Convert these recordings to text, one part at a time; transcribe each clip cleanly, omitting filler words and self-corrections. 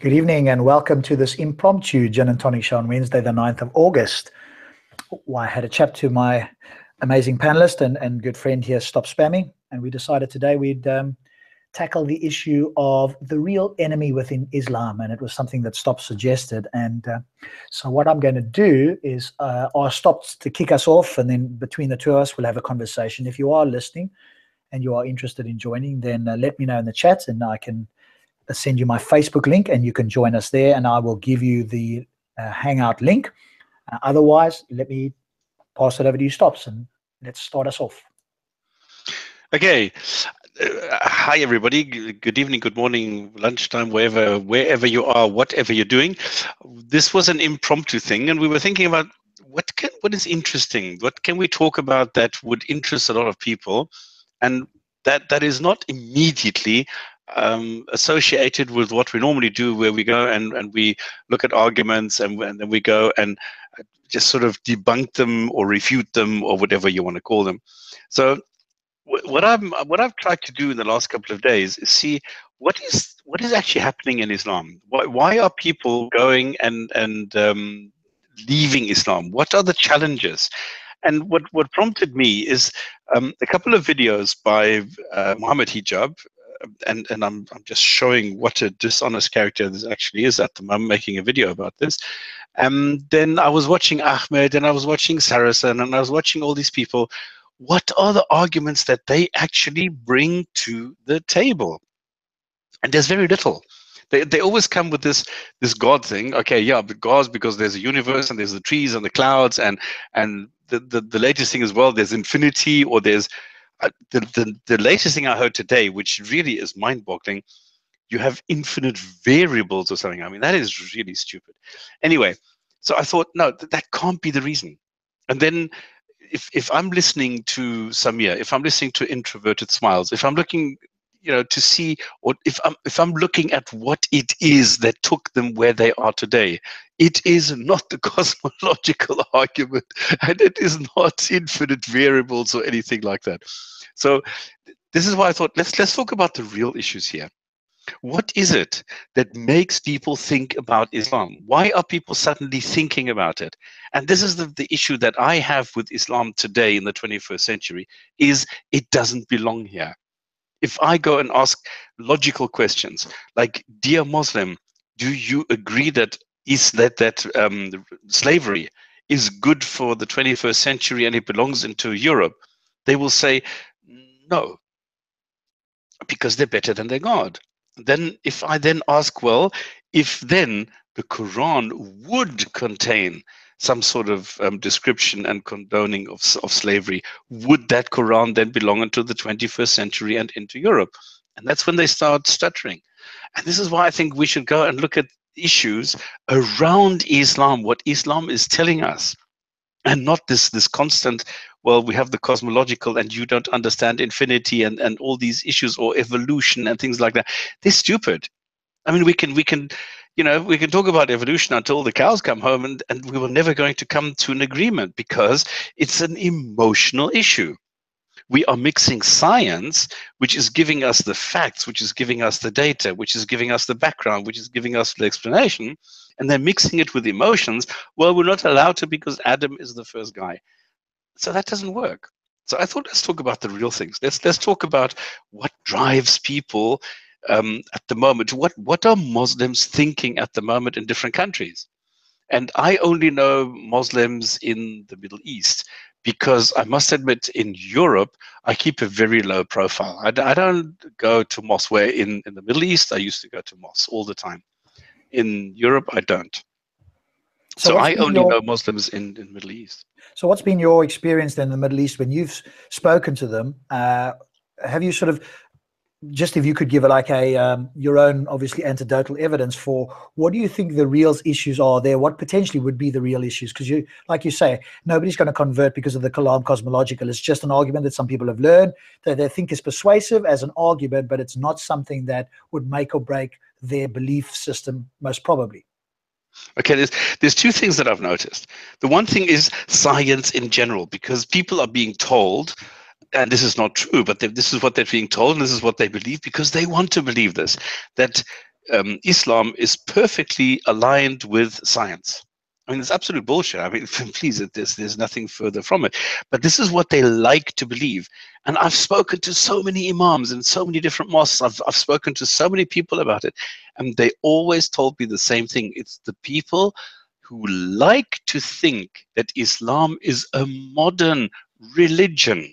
Good evening and welcome to this impromptu Gin and Tonic show on Wednesday, the 9th of August. I had a chat to my amazing panelist and good friend here, Stop Spamming, and we decided today we'd tackle the issue of the real enemy within Islam, and it was something that Stop suggested. And so what I'm going to do is ask Stop to kick us off, and then between the two of us we'll have a conversation. If you are listening and you are interested in joining, then let me know in the chat and I can send you my Facebook link and you can join us there, and I will give you the Hangout link. Otherwise, let me pass it over to you, Stops, and let's start us off. Okay. Hi, everybody. Good evening, good morning, lunchtime, wherever you are, whatever you're doing. This was an impromptu thing, and we were thinking about what is interesting. What can we talk about that would interest a lot of people, and that is not immediately associated with what we normally do, where we go and we look at arguments and then we go and just sort of debunk them or refute them or whatever you want to call them. So what I've tried to do in the last couple of days is see what is actually happening in Islam. Why are people going and leaving Islam? What are the challenges? And what prompted me is a couple of videos by Muhammad Hijab. And I'm just showing what a dishonest character this actually is at the moment, making a video about this. And then I was watching Ahmed, and I was watching Saracen, and I was watching all these people. What are the arguments that they actually bring to the table? And there's very little. They always come with this God thing. Okay, yeah, but God's because there's a universe and there's the trees and the clouds and the latest thing as well. There's infinity, or there's the latest thing I heard today, which really is mind-boggling. You have infinite variables or something. I mean, that is really stupid. Anyway, so I thought, no, that can't be the reason. And then if I'm listening to Samir, if I'm listening to Introverted Smiles, if I'm looking, to see, or if I'm looking at what it is that took them where they are today, it is not the cosmological argument, and it is not infinite variables or anything like that. So this is why I thought let's talk about the real issues here. What is it that makes people think about Islam? Why are people suddenly thinking about it? And this is the issue that I have with Islam today in the 21st century, is it doesn't belong here. If I go and ask logical questions like, dear Muslim, do you agree that slavery is good for the 21st century and it belongs into Europe? They will say no, because they're better than their God. Then if I then ask, well, if then the Quran would contain some sort of description and condoning of slavery, would that Quran then belong into the 21st century and into Europe? And that's when they start stuttering. And this is why I think we should go and look at issues around Islam, what Islam is telling us, and not this constant, well, we have the cosmological and you don't understand infinity and all these issues, or evolution and things like that. They're stupid. I mean, we can talk about evolution until the cows come home, and we were never going to come to an agreement because it's an emotional issue. We are mixing science, which is giving us the facts, which is giving us the data, which is giving us the background, which is giving us the explanation, and then mixing it with emotions. Well, we're not allowed to because Adam is the first guy. So that doesn't work. So I thought let's talk about the real things. Let's talk about what drives people at the moment. What are Muslims thinking at the moment in different countries? And I only know Muslims in the Middle East, because I must admit, in Europe, I keep a very low profile. I don't go to mosque, where in the Middle East, I used to go to mosque all the time. In Europe, I don't. So I only know Muslims in the Middle East. So what's been your experience then in the Middle East when you've spoken to them? Have you sort of, just if you could give like your own obviously anecdotal evidence for what do you think the real issues are there? What potentially would be the real issues? Because like you say, nobody's going to convert because of the Kalam cosmological. It's just an argument that some people have learned that they think is persuasive as an argument, but it's not something that would make or break their belief system, most probably. Okay, there's two things that I've noticed. The one thing is science in general, because people are being told, and this is not true, but this is what they're being told, and this is what they believe because they want to believe this, that Islam is perfectly aligned with science. I mean, it's absolute bullshit. I mean, please, there's nothing further from it. But this is what they like to believe. And I've spoken to so many imams in so many different mosques. I've spoken to so many people about it. And they always told me the same thing. It's the people who like to think that Islam is a modern religion.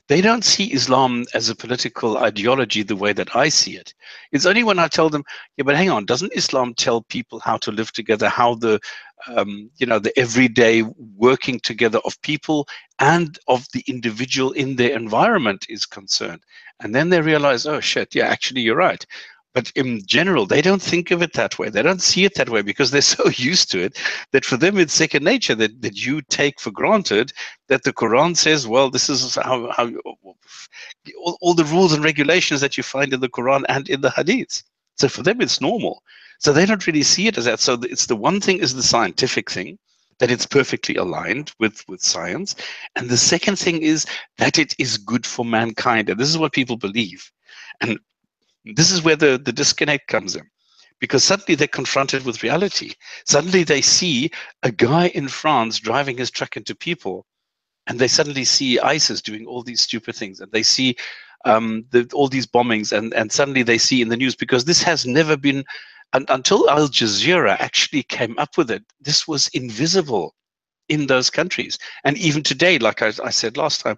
They don't see Islam as a political ideology the way that I see it. It's only when I tell them, yeah, but hang on, doesn't Islam tell people how to live together, how the, the everyday working together of people and of the individual in their environment is concerned? And then they realize, oh shit, yeah, actually you're right. But in general, they don't think of it that way. They don't see it that way because they're so used to it that for them it's second nature, that you take for granted that the Quran says, well, this is how all the rules and regulations that you find in the Quran and in the Hadiths. So for them, it's normal. So they don't really see it as that. So it's the one thing is the scientific thing, that it's perfectly aligned with science. And the second thing is that it is good for mankind. And this is what people believe. And this is where the disconnect comes in, because suddenly they're confronted with reality. Suddenly they see a guy in France driving his truck into people, and they suddenly see ISIS doing all these stupid things, and they see all these bombings, and suddenly they see in the news, because this has never been, until Al Jazeera actually came up with it, this was invisible in those countries. And even today, like I said last time,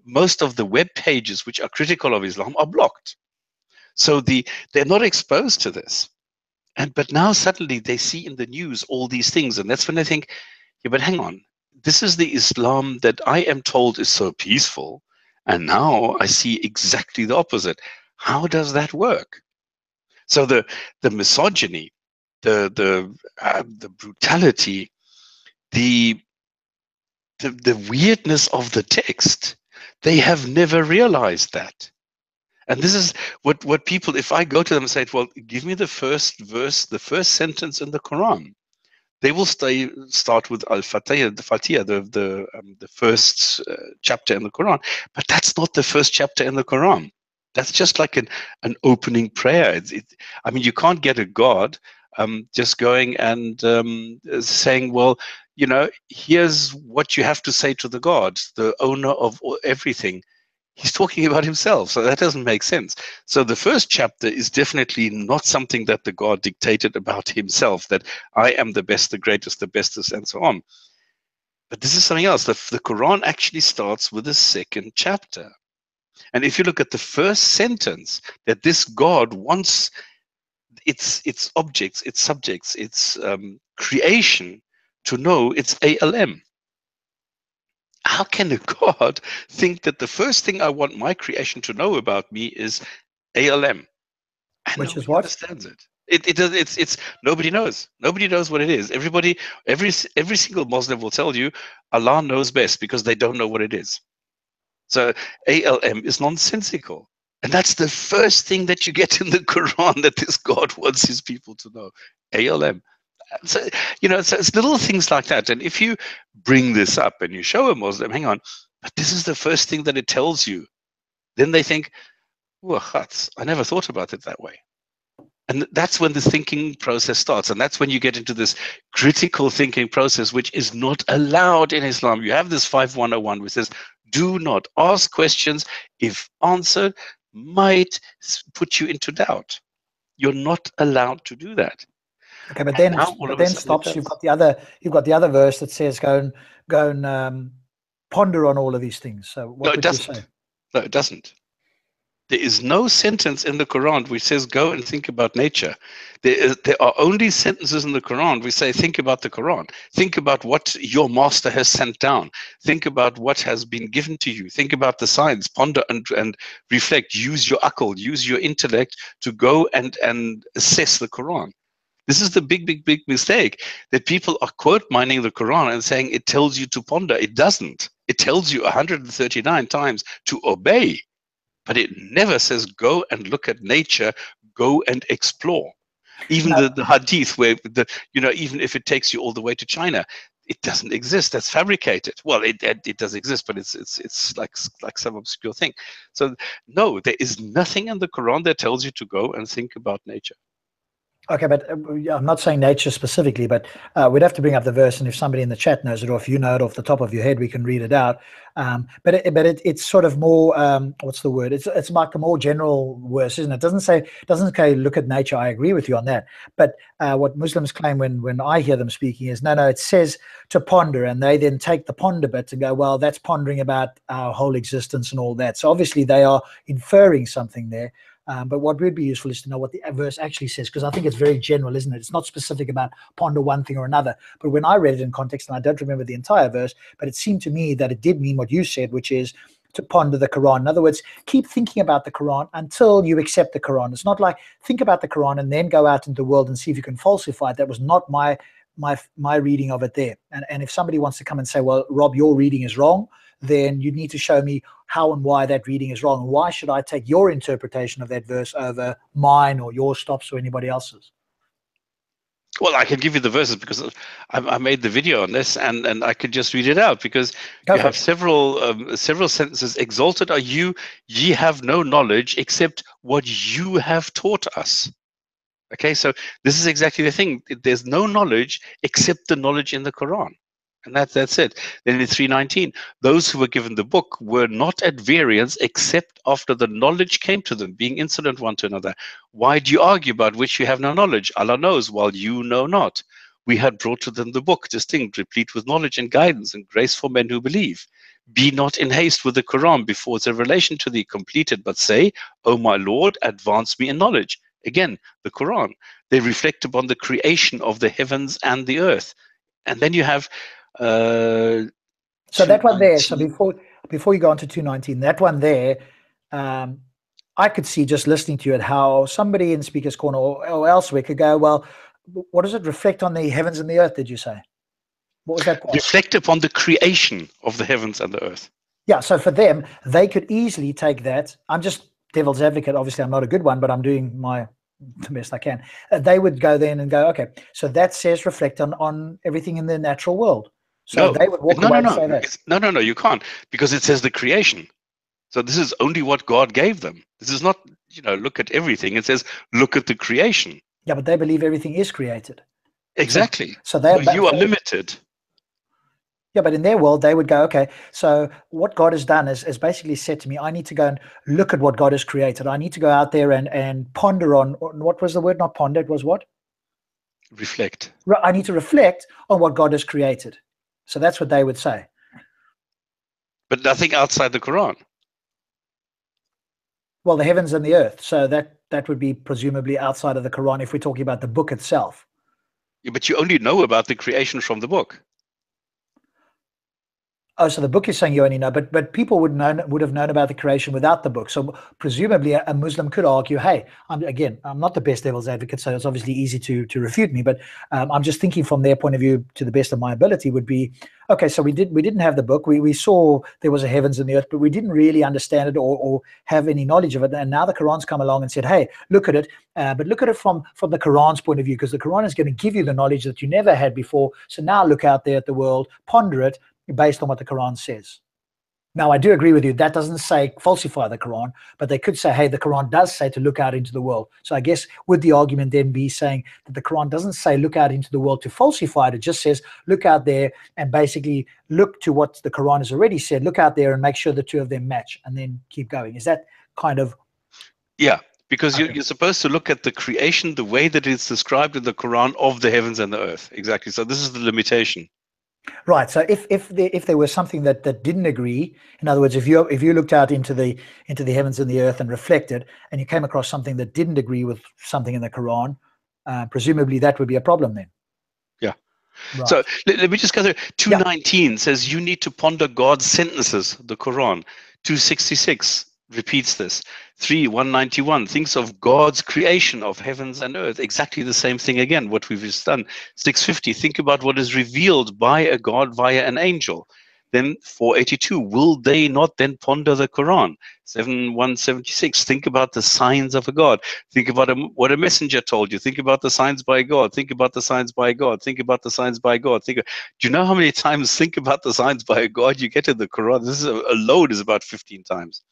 most of the web pages which are critical of Islam are blocked. So they're not exposed to this. But now suddenly they see in the news all these things, and that's when they think, yeah, but hang on, this is the Islam that I am told is so peaceful, and now I see exactly the opposite. How does that work? So the misogyny, the brutality, the weirdness of the text, they have never realized that. And this is what people, if I go to them and say, well, give me the first verse, the first sentence in the Quran, they will start with Al-Fatiha, the first chapter in the Quran. But that's not the first chapter in the Quran. That's just like an opening prayer. I mean, you can't get a God just going and saying, well, here's what you have to say to the God, the owner of everything. He's talking about himself, so that doesn't make sense. So the first chapter is definitely not something that the God dictated about himself, that I am the best, the greatest, the bestest, and so on. But this is something else. The Quran actually starts with the second chapter. And if you look at the first sentence, that this God wants its objects, its subjects, its creation to know its ALM. How can a God think that the first thing I want my creation to know about me is ALM? And Which is nobody what? understands it. It's nobody knows. Nobody knows what it is. Every single Muslim will tell you Allah knows best, because they don't know what it is. So ALM is nonsensical. And that's the first thing that you get in the Quran, that this God wants his people to know. ALM. So, so it's little things like that. And if you bring this up and you show a Muslim, hang on, but this is the first thing that it tells you, then they think, well, I never thought about it that way. And that's when the thinking process starts. And that's when you get into this critical thinking process, which is not allowed in Islam. You have this 5101, which says, do not ask questions if answered might put you into doubt. You're not allowed to do that. Okay, but then stops. You've got the other verse that says, go and ponder on all of these things. So what would you say? No, it doesn't. There is no sentence in the Quran which says go and think about nature. There are only sentences in the Quran which say think about the Quran. Think about what your master has sent down. Think about what has been given to you. Think about the science. Ponder and reflect. Use your akal, use your intellect to go and assess the Quran. This is the big mistake, that people are quote mining the Quran and saying it tells you to ponder. It doesn't. It tells you 139 times to obey. But it never says go and look at nature, go and explore. Even the hadith, where even if it takes you all the way to China, it doesn't exist. That's fabricated. Well, it does exist, but it's like some obscure thing. So no, there is nothing in the Quran that tells you to go and think about nature. Okay, but I'm not saying nature specifically, but we'd have to bring up the verse, and if somebody in the chat knows it, or if you know it off the top of your head, we can read it out. It's sort of more what's the word? It's like a more general verse, isn't it? Doesn't say look at nature. I agree with you on that. But what Muslims claim when I hear them speaking is no, it says to ponder, and they then take the ponder bit and go, well, that's pondering about our whole existence and all that. So obviously they are inferring something there. But what would be useful is to know what the verse actually says, because I think it's very general, isn't it? It's not specific about ponder one thing or another. But when I read it in context, and I don't remember the entire verse, but it seemed to me that it did mean what you said, which is to ponder the Quran. In other words, keep thinking about the Quran until you accept the Quran. It's not like think about the Quran and then go out into the world and see if you can falsify it. That was not my reading of it there. And if somebody wants to come and say, well, Rob, your reading is wrong, then you need to show me how and why that reading is wrong. Why should I take your interpretation of that verse over mine or your stops or anybody else's? Well, I can give you the verses because I made the video on this, and I could just read it out because you have several sentences. Exalted are you, ye have no knowledge except what you have taught us. Okay, so this is exactly the thing. There's no knowledge except the knowledge in the Quran. And that's it. Then in 3:19, those who were given the book were not at variance except after the knowledge came to them, being insolent one to another. Why do you argue about which you have no knowledge? Allah knows, while you know not. We had brought to them the book, distinct, replete with knowledge and guidance and grace for men who believe. Be not in haste with the Quran before its revelation to thee completed, but say, O my Lord, advance me in knowledge. Again, the Quran. They reflect upon the creation of the heavens and the earth. And then you have so that one there, so before you go on to 2:19, that one there, I could see just listening to it how somebody in Speaker's Corner or elsewhere could go, well, what does it reflect on the heavens and the earth, did you say? What was that part? Reflect upon the creation of the heavens and the earth. Yeah, so for them, they could easily take that. I'm just devil's advocate. Obviously, I'm not a good one, but I'm doing the best I can. They would go then and go, okay, so that says reflect on everything in the natural world. So they would walk away and say that. No, you can't, because it says the creation. So this is only what God gave them. This is not, look at everything. It says, look at the creation. Yeah, but they believe everything is created. Exactly. So you are limited. Yeah, but in their world, they would go, okay, so what God has done is basically said to me, I need to go and look at what God has created. I need to go out there and ponder on, what was the word? Not ponder, it was what? Reflect. I need to reflect on what God has created. So that's what they would say. But nothing outside the Quran. Well, the heavens and the earth. So that would be presumably outside of the Quran if we're talking about the book itself. Yeah, but you only know about the creation from the book. Oh, so the book is saying you only know, but people would have known about the creation without the book. So presumably a Muslim could argue, hey, I'm not the best devil's advocate, so it's obviously easy to refute me, but I'm just thinking from their point of view to the best of my ability would be, okay, so we didn't have the book. We saw there was a heavens and the earth, but we didn't really understand it or have any knowledge of it. And now the Quran's come along and said, hey, look at it, but look at it from the Quran's point of view, because the Quran is going to give you the knowledge that you never had before. So now look out there at the world, ponder it, based on what the Quran says. Now, I do agree with you. That doesn't say falsify the Quran, but they could say, hey, the Quran does say to look out into the world. So I guess would the argument then be saying that the Quran doesn't say look out into the world to falsify it. It just says look out there and basically look to what the Quran has already said. Look out there and make sure the two of them match and then keep going. Is that kind of... Yeah, because you're supposed to look at the creation the way that it's described in the Quran of the heavens and the earth. Exactly. So this is the limitation. Right. So if there was something that didn't agree, in other words, if you looked out into the heavens and the earth and reflected, and you came across something that didn't agree with something in the Quran, presumably that would be a problem then. Yeah. Right. So let me just go through. 2:19 says you need to ponder God's sentences, the Quran. 2:66 repeats this. 191 thinks of God's creation of heavens and earth. Exactly the same thing again, what we've just done. 650, think about what is revealed by a God via an angel. Then 482, will they not then ponder the Quran? 176, think about the signs of a God. Think about what a messenger told you. Think about the signs by God. Think about the signs by God. Think about the signs by God. Do you know how many times think about the signs by God you get in the Quran? This is alone is about 15 times.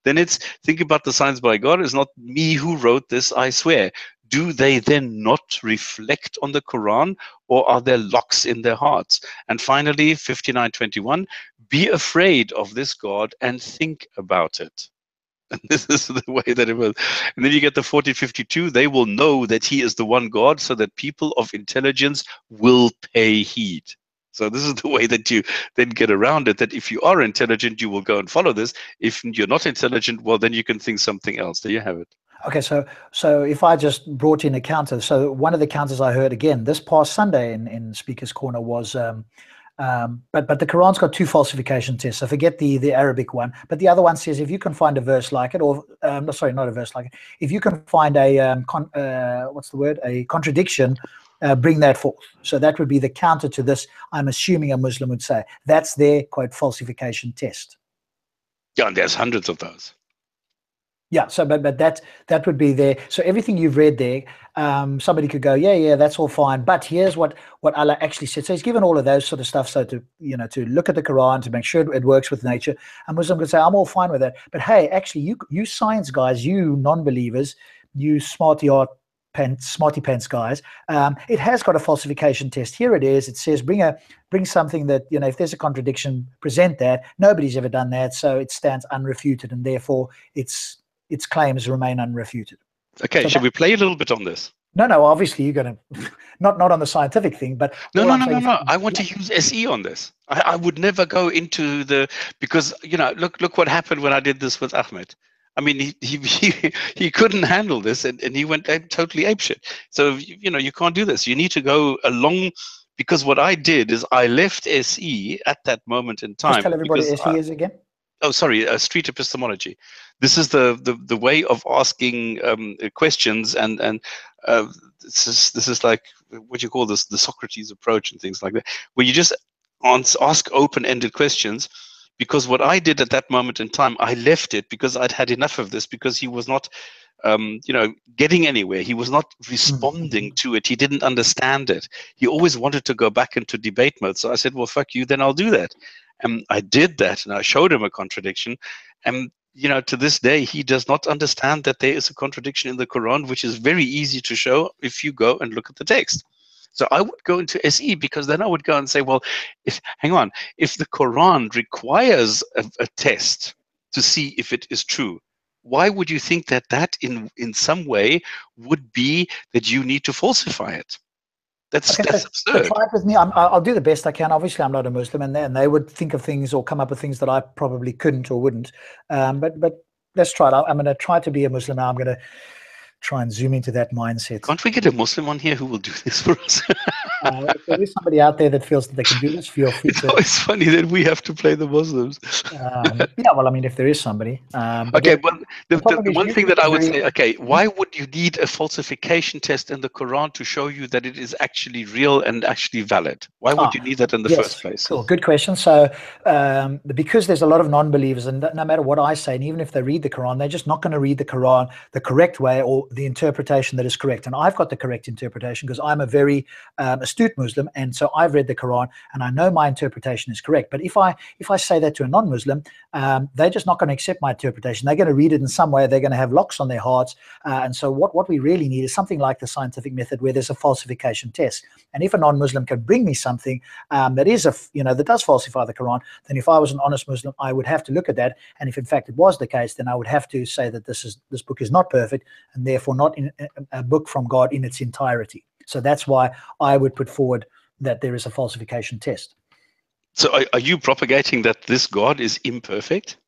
Then it's think about the signs by God. It's not me who wrote this, I swear. do they then not reflect on the Quran, or are there locks in their hearts? And finally, 59:21, be afraid of this God and think about it. And this is the way that it was. And then you get the 40:52, they will know that he is the one God, so that people of intelligence will pay heed. So this is the way that you then get around it, that if you are intelligent, you will go and follow this. If you're not intelligent, well, then you can think something else. There you have it. Okay, so if I just brought in a counter, so one of the counters I heard again this past Sunday in Speaker's Corner was, but the Quran's got two falsification tests. So forget the Arabic one, but the other one says if you can find a verse like it, or sorry, not a verse like it, if you can find a what's the word, a contradiction, bring that forth. So that would be the counter to this. I'm assuming a Muslim would say that's their quote falsification test. Yeah, and there's hundreds of those. Yeah, so but that would be there. So everything you've read there, somebody could go, yeah, that's all fine. But here's what Allah actually said. So he's given all of those sort of stuff. So to to look at the Quran, to make sure it works with nature. A Muslim could say, I'm all fine with that. But hey, actually, you science guys, you non-believers, you smarty pants guys, it has got a falsification test. Here it is. It says bring something that, if there's a contradiction, present that. Nobody's ever done that, so it stands unrefuted, and therefore its claims remain unrefuted. Okay, so should we play a little bit on this? No, obviously you're going to, not on the scientific thing, but no. I want to use SE on this. I would never go into because look what happened when I did this with Ahmed. I mean, he couldn't handle this, and he went totally apeshit. So you can't do this. You need to go along, because what I did is I left SE at that moment in time. Just tell everybody SE is again. Oh, sorry, street epistemology. This is the way of asking questions, and this is like what you call this, the Socrates approach and things like that, where you just ask open-ended questions. Because what I did at that moment in time, I left it because I'd had enough of this, because he was not, getting anywhere. He was not responding to it. He didn't understand it. He always wanted to go back into debate mode. So I said, well, fuck you, then I'll do that. And I did that, and I showed him a contradiction. And, to this day, he does not understand that there is a contradiction in the Quran, which is very easy to show if you go and look at the text. So I would go into SE, because then I would go and say, well, if the Quran requires a test to see if it is true, why would you think that in some way would be that you need to falsify it? That's absurd. So try it with me. I'll do the best I can. Obviously, I'm not a Muslim, and they would think of things or come up with things that I probably couldn't or wouldn't. But let's try it. I'm going to try to be a Muslim now. I'm going to try and zoom into that mindset. Can't we get a Muslim on here who will do this for us? If there is somebody out there that feels that they can do this, feel free to. It's funny that we have to play the Muslims. Yeah, well, I mean, if there is somebody. Okay, well, the one thing that I would say, okay, why would you need a falsification test in the Quran to show you that it is actually real and actually valid? Why would you need that in the first place? Cool, good question. So, because there's a lot of non-believers, and no matter what I say, and even if they read the Quran, they're just not going to read the Quran the correct way, or the interpretation that is correct. And I've got the correct interpretation because I'm a very astute Muslim, and so I've read the Quran and I know my interpretation is correct. But if I say that to a non-Muslim, they're just not going to accept my interpretation. They're going to read it in some way. They're going to have locks on their hearts. And so what we really need is something like the scientific method, where there's a falsification test. And if a non-Muslim can bring me something that is that does falsify the Quran, then if I was an honest Muslim, I would have to look at that. And if in fact it was the case, then I would have to say that this book is not perfect, and therefore not a book from God in its entirety. So that's why I would put forward that there is a falsification test. So are you propagating that this God is imperfect?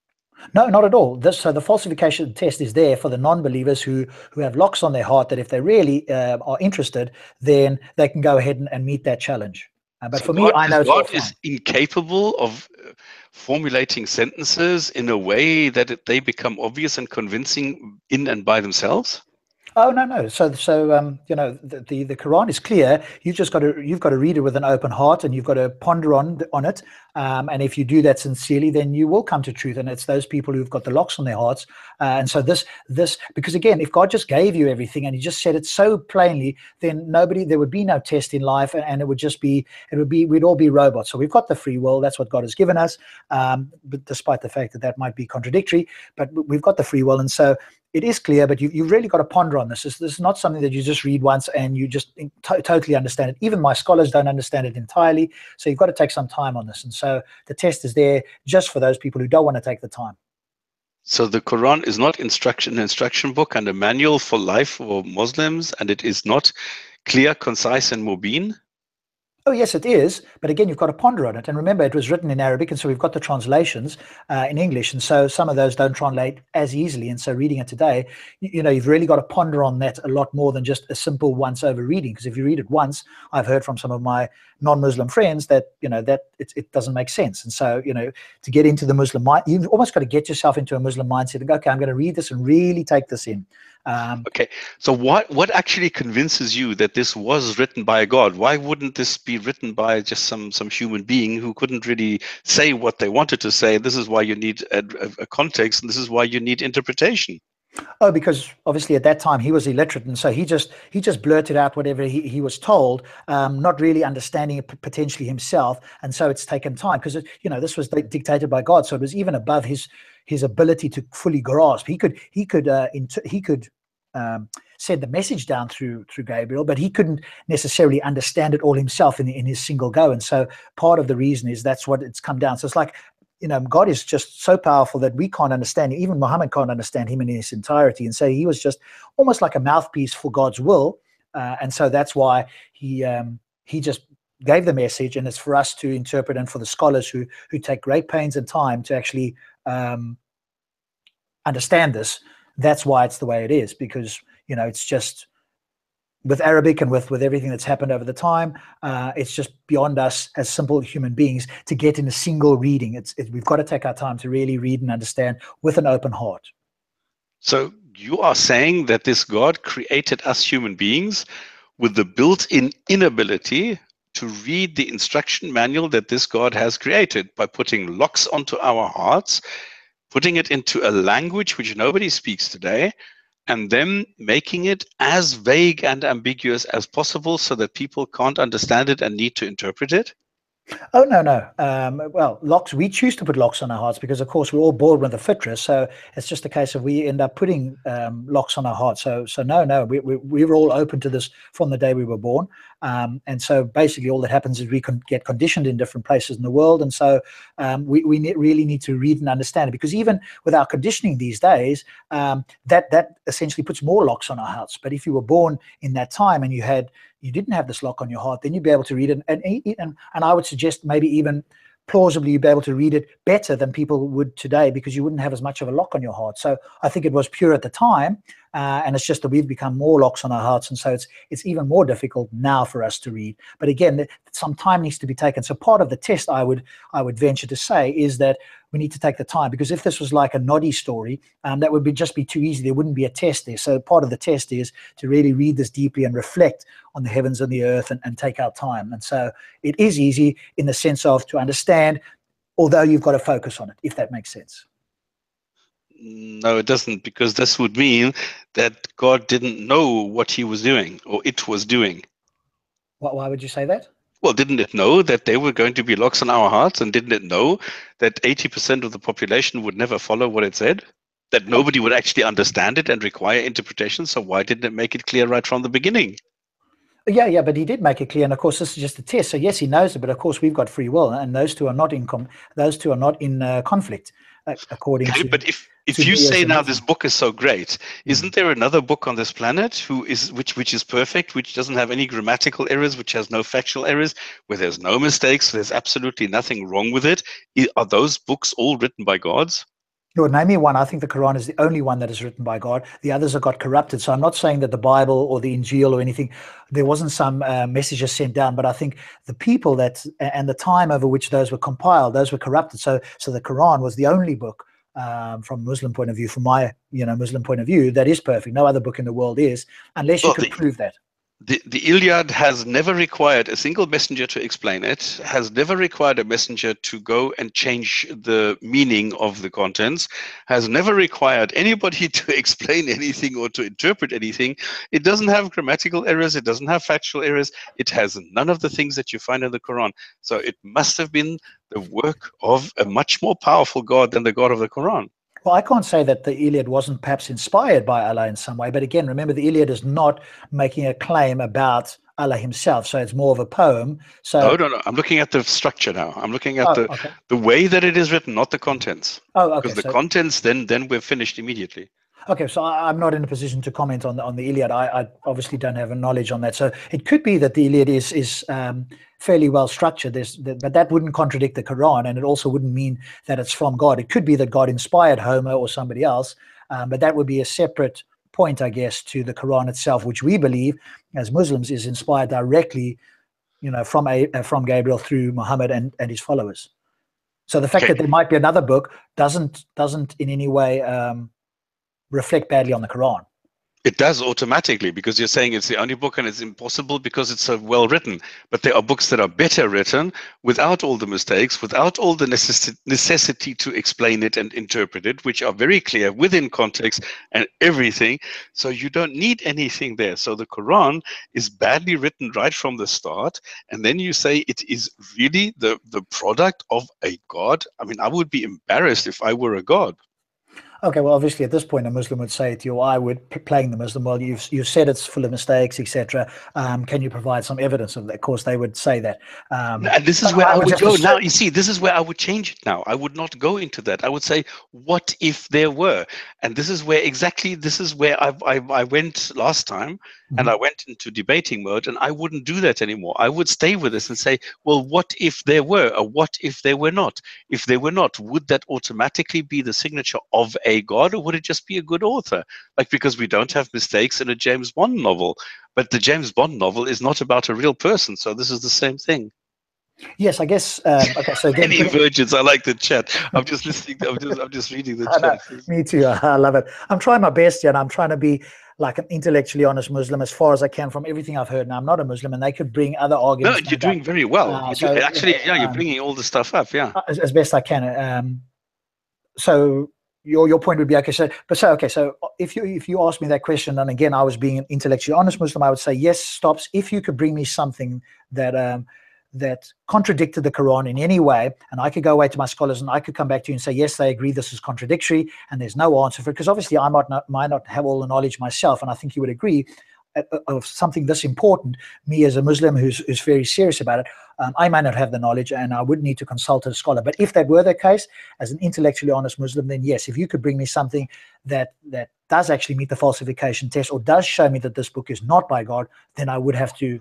No, not at all. So the falsification test is there for the non-believers who have locks on their heart, that if they really are interested, then they can go ahead and meet that challenge. But so for me, I know God is incapable of formulating sentences in a way that they become obvious and convincing in and by themselves. Oh no. So the Quran is clear. You've got to read it with an open heart, and you've got to ponder on it. And if you do that sincerely, then you will come to truth. And it's those people who've got the locks on their hearts. And so this because again, if God just gave you everything and He just said it so plainly, then there would be no test in life, and we'd all be robots. So we've got the free will. That's what God has given us. But despite the fact that might be contradictory, but we've got the free will, and so it is clear, but you've really got to ponder on this. This is not something that you just read once and you just totally understand it. Even my scholars don't understand it entirely. So you've got to take some time on this. And so the test is there just for those people who don't want to take the time. So the Quran is not an instruction book and a manual for life for Muslims, and it is not clear, concise, and mubin? Oh, yes, it is. But again, you've got to ponder on it. And remember, it was written in Arabic. And so we've got the translations in English. And so some of those don't translate as easily. And so reading it today, you've really got to ponder on that a lot more than just a simple once over reading. Because if you read it once, I've heard from some of my non-Muslim friends that, that it doesn't make sense. And so, to get into the Muslim mind, you've almost got to get yourself into a Muslim mindset and go, okay, I'm going to read this and really take this in. Okay, so what actually convinces you that this was written by God? Why wouldn't this be written by just some human being who couldn't really say what they wanted to say? This is why you need a context, and this is why you need interpretation. Oh, because obviously at that time he was illiterate, and so he just blurted out whatever he was told, not really understanding it potentially himself, and so it's taken time because this was dictated by God, so it was even above his ability to fully grasp. He could send the message down through Gabriel, but he couldn't necessarily understand it all himself in his single go, and so part of the reason is that's what it's come down. So it's like, God is just so powerful that we can't understand him. Even Muhammad can't understand him in his entirety. And so he was just almost like a mouthpiece for God's will. And so that's why he just gave the message, and it's for us to interpret, and for the scholars who take great pains and time to actually understand this. That's why it's the way it is, because, it's just with Arabic and with everything that's happened over the time, it's just beyond us as simple human beings to get in a single reading. We've got to take our time to really read and understand with an open heart. So you are saying that this God created us human beings with the built-in inability to read the instruction manual that this God has created by putting locks onto our hearts, putting it into a language which nobody speaks today, and then making it as vague and ambiguous as possible so that people can't understand it and need to interpret it? Oh, no. Well, locks, we choose to put locks on our hearts because, of course, we're all born with a fitra. So it's just a case of we end up putting locks on our hearts. So no, we were all open to this from the day we were born. And so basically all that happens is we can get conditioned in different places in the world. And so we really need to read and understand it, because even with our conditioning these days, that essentially puts more locks on our hearts. But if you were born in that time and you didn't have this lock on your heart, then you'd be able to read it. And I would suggest maybe even plausibly you'd be able to read it better than people would today, because you wouldn't have as much of a lock on your heart. So I think it was pure at the time, and it's just that we've become more locks on our hearts, and so it's even more difficult now for us to read. But again, some time needs to be taken. So part of the test, I would venture to say, is that we need to take the time, because if this was like a noddy story, that would just be too easy. There wouldn't be a test there. So part of the test is to really read this deeply and reflect on the heavens and the earth and take our time. And so it is easy in the sense of to understand, although you've got to focus on it, if that makes sense. No, it doesn't, because this would mean that God didn't know what he was doing, or it was doing. Why would you say that? Well, didn't it know that there were going to be locks on our hearts? And didn't it know that 80% of the population would never follow what it said? That nobody would actually understand it and require interpretation? So why didn't it make it clear right from the beginning? Yeah, but he did make it clear, and of course this is just a test. So yes, he knows it, but of course we've got free will, and those two are not in conflict, according to. But if you say now this book is so great, isn't there another book on this planet which is perfect, which doesn't have any grammatical errors, which has no factual errors, where there's no mistakes, there's absolutely nothing wrong with it? Are those books all written by gods? Lord, name me one. I think the Quran is the only one that is written by God. The others have got corrupted. So I'm not saying that the Bible or the Injil or anything, there wasn't some messages sent down, but I think the people and the time over which those were compiled, those were corrupted. So the Quran was the only book from a Muslim point of view, from my Muslim point of view, that is perfect. No other book in the world is, unless you could prove that. The Iliad has never required a single messenger to explain it, has never required a messenger to go and change the meaning of the contents, has never required anybody to explain anything or to interpret anything. It doesn't have grammatical errors, it doesn't have factual errors, it has none of the things that you find in the Quran. So it must have been the work of a much more powerful God than the God of the Quran. Well, I can't say that the Iliad wasn't perhaps inspired by Allah in some way, but again, remember the Iliad is not making a claim about Allah himself, so it's more of a poem. So, No. I'm looking at the structure now. I'm looking at oh, okay. the way that it is written, not the contents. Oh, okay. Because the So, contents, then we're finished immediately. okay, so I'm not in a position to comment on the Iliad. I obviously don't have a knowledge on that. So it could be that the Iliad is fairly well structured. But that wouldn't contradict the Quran, and it also wouldn't mean that it's from God. It could be that God inspired Homer or somebody else, but that would be a separate point, I guess, to the Quran itself, which we believe as Muslims is inspired directly, from Gabriel through Muhammad and his followers. So the fact that there might be another book doesn't in any way reflect badly on the Quran. It does automatically, because you're saying it's the only book and it's impossible because it's so well written. But there are books that are better written without all the mistakes, without all the necessity to explain it and interpret it, which are very clear within context and everything. So you don't need anything there. So the Quran is badly written right from the start. And then you say it is really the product of a God. I mean, I would be embarrassed if I were a God. Okay, well, obviously at this point, a Muslim would say to you, I would, playing the Muslim, well, you've said it's full of mistakes, etc. Can you provide some evidence of that? Of course, they would say that. And this is where I would go now. You see, this is where I would change it now. I would not go into that. I would say, what if there were? And this is where I went last time, and I went into debating mode, and I wouldn't do that anymore. I would stay with this and say, well, what if there were, or what if there were not? If there were not, would that automatically be the signature of a God, or would it just be a good author? Like, because we don't have mistakes in a James Bond novel, but the James Bond novel is not about a real person, so this is the same thing. Yes, I guess. Okay, so again, any virgins? I like the chat. I'm just listening. I'm just reading the chat. Me too. I love it. I'm trying my best, and I'm trying to be like an intellectually honest Muslim as far as I can from everything I've heard. Now, I'm not a Muslim, and they could bring other arguments. No, you're doing very well. You're bringing all the stuff up. Yeah, as best I can. So your point would be okay. So if you ask me that question, and again I was being an intellectually honest Muslim, I would say yes, stops. If you could bring me something that that contradicted the Quran in any way, and I could go away to my scholars and I could come back to you and say yes, they agree this is contradictory, and there's no answer for it, because obviously I might not have all the knowledge myself, and I think you would agree of something this important. Me as a Muslim who's very serious about it, I may not have the knowledge, and I would need to consult a scholar. But if that were the case, as an intellectually honest Muslim, then yes, if you could bring me something that does actually meet the falsification test, or does show me that this book is not by God, then I would have to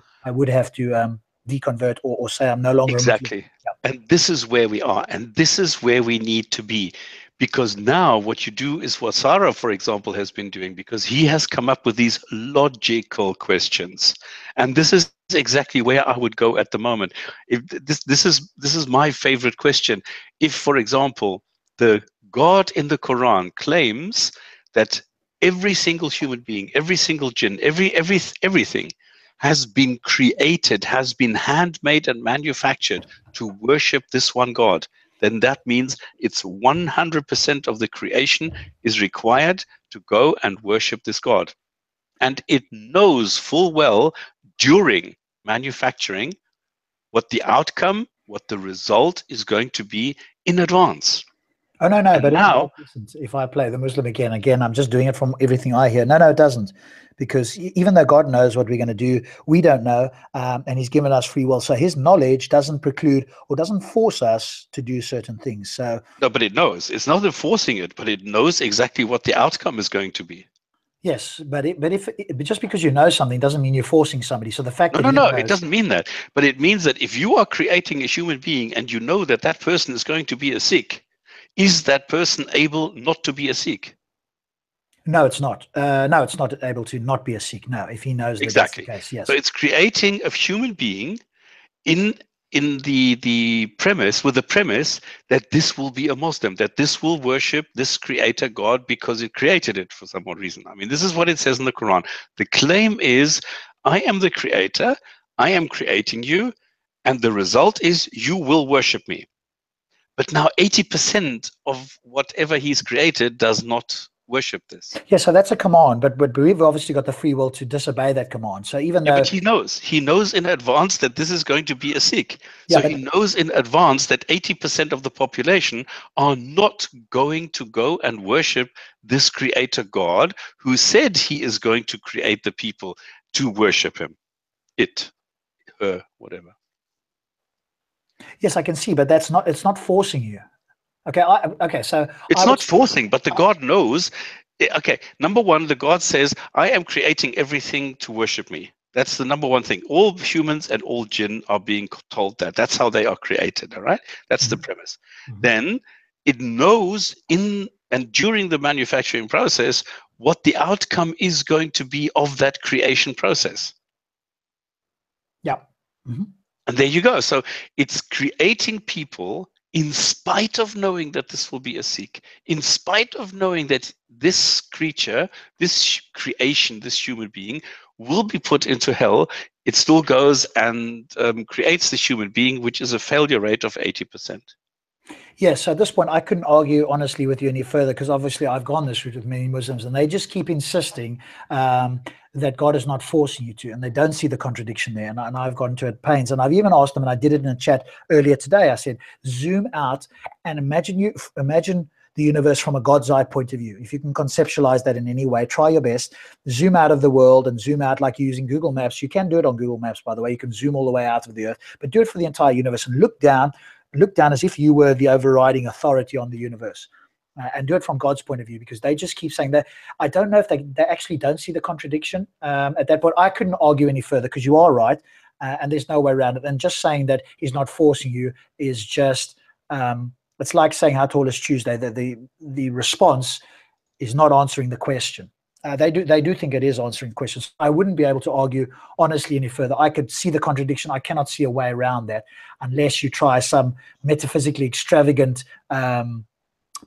deconvert or say I'm no longer exactly. Yeah. And this is where we are, and this is where we need to be. Because now what you do is what Sarah, for example, has been doing, because he has come up with these logical questions. And this is exactly where I would go at the moment. If this is my favorite question. If, for example, the God in the Quran claims that every single human being, every single jinn, everything has been created, has been handmade and manufactured to worship this one God, then that means it's 100% of the creation is required to go and worship this God. And it knows full well during manufacturing what the outcome, what the result is going to be in advance. Oh, no, but now, if I play the Muslim again, I'm just doing it from everything I hear. No, it doesn't. Because even though God knows what we're going to do, we don't know, and he's given us free will. So his knowledge doesn't preclude or doesn't force us to do certain things. So no, but it knows. It's not enforcing it, but it knows exactly what the outcome is going to be. Yes, but just because you know something doesn't mean you're forcing somebody. So the fact that no, it doesn't mean that. But it means that if you are creating a human being and you know that that person is going to be a Sikh, is that person able not to be a Sikh? No, it's not. No, it's not able to not be a Sikh. No, if he knows that exactly. That's the case. Yes. So it's creating a human being in the premise, with the premise that this will be a Muslim, that this will worship this creator God because it created it for some odd reason. I mean, this is what it says in the Quran. The claim is, I am the creator, I am creating you, and the result is you will worship me. But now 80% of whatever he's created does not worship this. Yeah, so that's a command, but we've obviously got the free will to disobey that command. So even Yeah, though, but he knows in advance that this is going to be a Sikh. yeah, So but he knows in advance that 80% of the population are not going to go and worship this creator God who said he is going to create the people to worship him. It, her, whatever. yes, I can see, but it's not forcing you. Okay, okay, so It's I would, not forcing, but the God knows. Okay, number one, the God says, I am creating everything to worship me. That's the number one thing. All humans and all jinn are being told that. That's how they are created, all right? That's the premise. Then it knows in and during the manufacturing process what the outcome is going to be of that creation process. yeah. And there you go. So it's creating people in spite of knowing that this will be a Sikh, in spite of knowing that this creature, this creation, this human being will be put into hell. It still goes and creates the human being, which is a failure rate of 80%. Yes, at this point, I couldn't argue honestly with you any further because obviously I've gone this route with many Muslims and they just keep insisting that God is not forcing you to, and they don't see the contradiction there. And I've gone to it pains, and I've even asked them, and I did it in a chat earlier today. I said, zoom out and imagine the universe from a God's eye point of view. If you can conceptualize that in any way, try your best. Zoom out of the world and zoom out like you're using Google Maps. You can do it on Google Maps, by the way. You can zoom all the way out of the earth, but do it for the entire universe and look down as if you were the overriding authority on the universe, and do it from God's point of view, because they just keep saying that. I don't know if they actually don't see the contradiction at that point. I couldn't argue any further because you are right, and there's no way around it. And just saying that he's not forcing you is just, it's like saying how tall is Tuesday. The response is not answering the question. They do think it is answering questions. I wouldn't be able to argue honestly any further. I could see the contradiction. I cannot see a way around that unless you try some metaphysically extravagant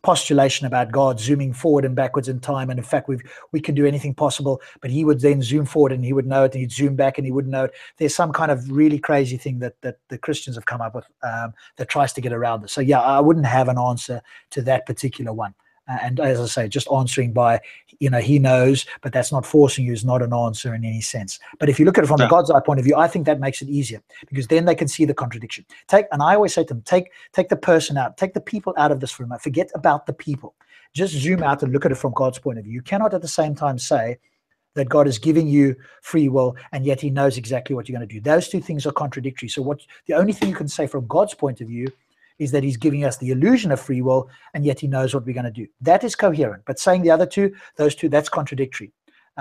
postulation about God zooming forward and backwards in time. And in fact, we can do anything possible, but he would then zoom forward and he would know it, and he'd zoom back and he wouldn't know it. There's some kind of really crazy thing that the Christians have come up with that tries to get around this. So yeah, I wouldn't have an answer to that particular one. And as I say, just answering by, he knows, but that's not forcing you is not an answer in any sense. But if you look at it from the God's eye point of view, I think that makes it easier, because then they can see the contradiction. And I always say to them, take the person out, take the people out of this for a moment. Forget about the people. Just zoom out and look at it from God's point of view. You cannot at the same time say that God is giving you free will and yet he knows exactly what you're going to do. Those two things are contradictory. So the only thing you can say from God's point of view is that he's giving us the illusion of free will, and yet he knows what we're going to do. That is coherent. But saying the other two, those two, that's contradictory.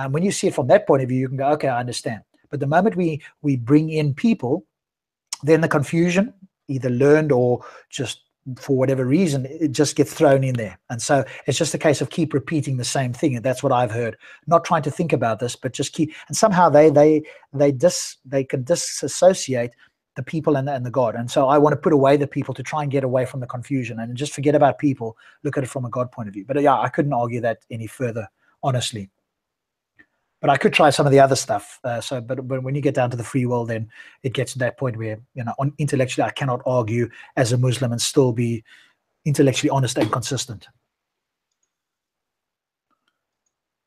When you see it from that point of view, you can go, okay, I understand. But the moment we bring in people, then the confusion, either learned or just for whatever reason, it just gets thrown in there. And so it's just a case of keep repeating the same thing. And that's what I've heard. Not trying to think about this, but just keep. And somehow they can disassociate the people and the God. And so I want to put away the people to try and get away from the confusion and just forget about people, look at it from a God point of view. But yeah, I couldn't argue that any further, honestly. But I could try some of the other stuff. But when you get down to the free will, then it gets to that point where, intellectually, I cannot argue as a Muslim and still be intellectually honest and consistent.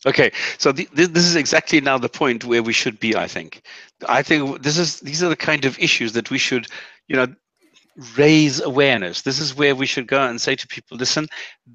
Okay, so this is exactly now the point where we should be. I think these are the kind of issues that we should, raise awareness. This is where we should go and say to people, listen,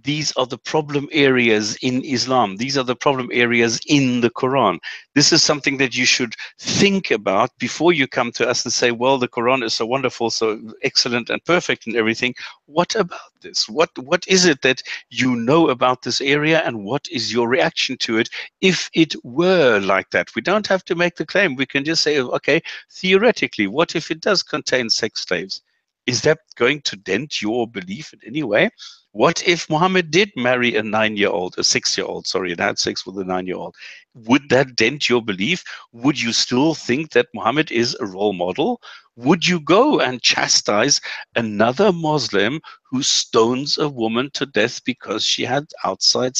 these are the problem areas in Islam. These are the problem areas in the Quran. This is something that you should think about before you come to us and say, well, the Quran is so wonderful, so excellent and perfect and everything. What about this? What is it that you know about this area, and what is your reaction to it if it were like that? We don't have to make the claim. We can just say, okay, theoretically, what if it does contain sex slaves? Is that going to dent your belief in any way? What if Muhammad did marry a 6-year-old, sorry, and had sex with a 9-year-old? Would that dent your belief? Would you still think that Muhammad is a role model? Would you go and chastise another Muslim who stones a woman to death because she had outside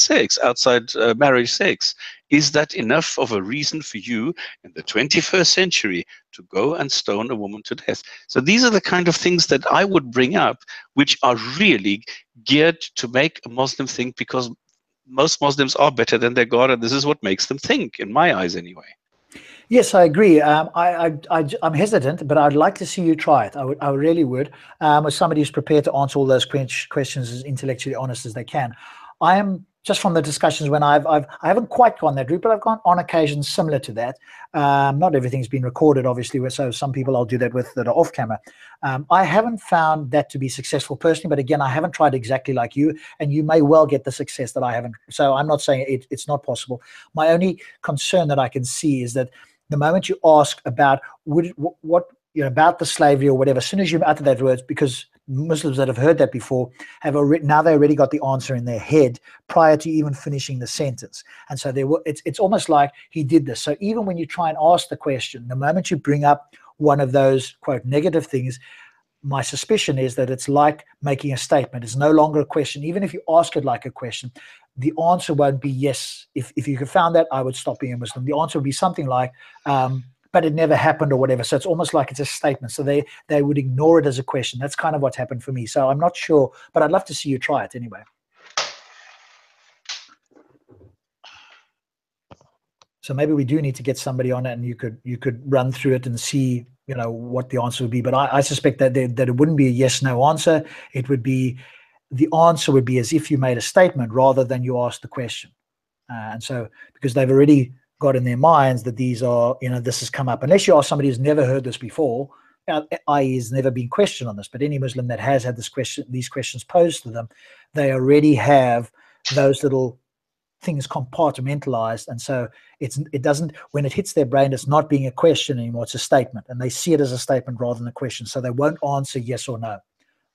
marriage sex? Is that enough of a reason for you in the 21st century to go and stone a woman to death? So these are the kind of things that I would bring up, which are really geared to make a Muslim think, because most Muslims are better than their God, and this is what makes them think, in my eyes anyway. Yes, I agree. I'm hesitant, but I'd like to see you try it. I really would. As somebody who's prepared to answer all those questions as intellectually honest as they can. I am, just from the discussions when I haven't quite gone that route, but I've gone on occasions similar to that. Not everything's been recorded, obviously, so some people I'll do that with that are off camera. I haven't found that to be successful personally, but again, I haven't tried exactly like you, and you may well get the success that I haven't. So I'm not saying it's not possible. My only concern that I can see is that the moment you ask about what about the slavery or whatever, as soon as you utter that word, because Muslims that have heard that before have now they already got the answer in their head prior to even finishing the sentence, and so it's almost like he did this. So even when you try and ask the question, the moment you bring up one of those quote negative things, my suspicion is that it's like making a statement. It's no longer a question. Even if you ask it like a question, the answer won't be yes. If you could found that, I would stop being a Muslim. The answer would be something like, but it never happened or whatever. So it's almost like it's a statement. So they would ignore it as a question. That's kind of what's happened for me. So I'm not sure, but I'd love to see you try it anyway. So maybe we do need to get somebody on it, and you could run through it and see what the answer would be. But I suspect that it wouldn't be a yes/no answer. It would be, the answer would be as if you made a statement rather than you asked the question. And so because they've already got in their minds that these are, this has come up. Unless you ask somebody who's never heard this before, i.e. has never been questioned on this, but any Muslim that has had these questions posed to them, they already have those little things compartmentalized, and so it doesn't, when it hits their brain, it's not being a question anymore, it's a statement, and they see it as a statement rather than a question. So they won't answer yes or no.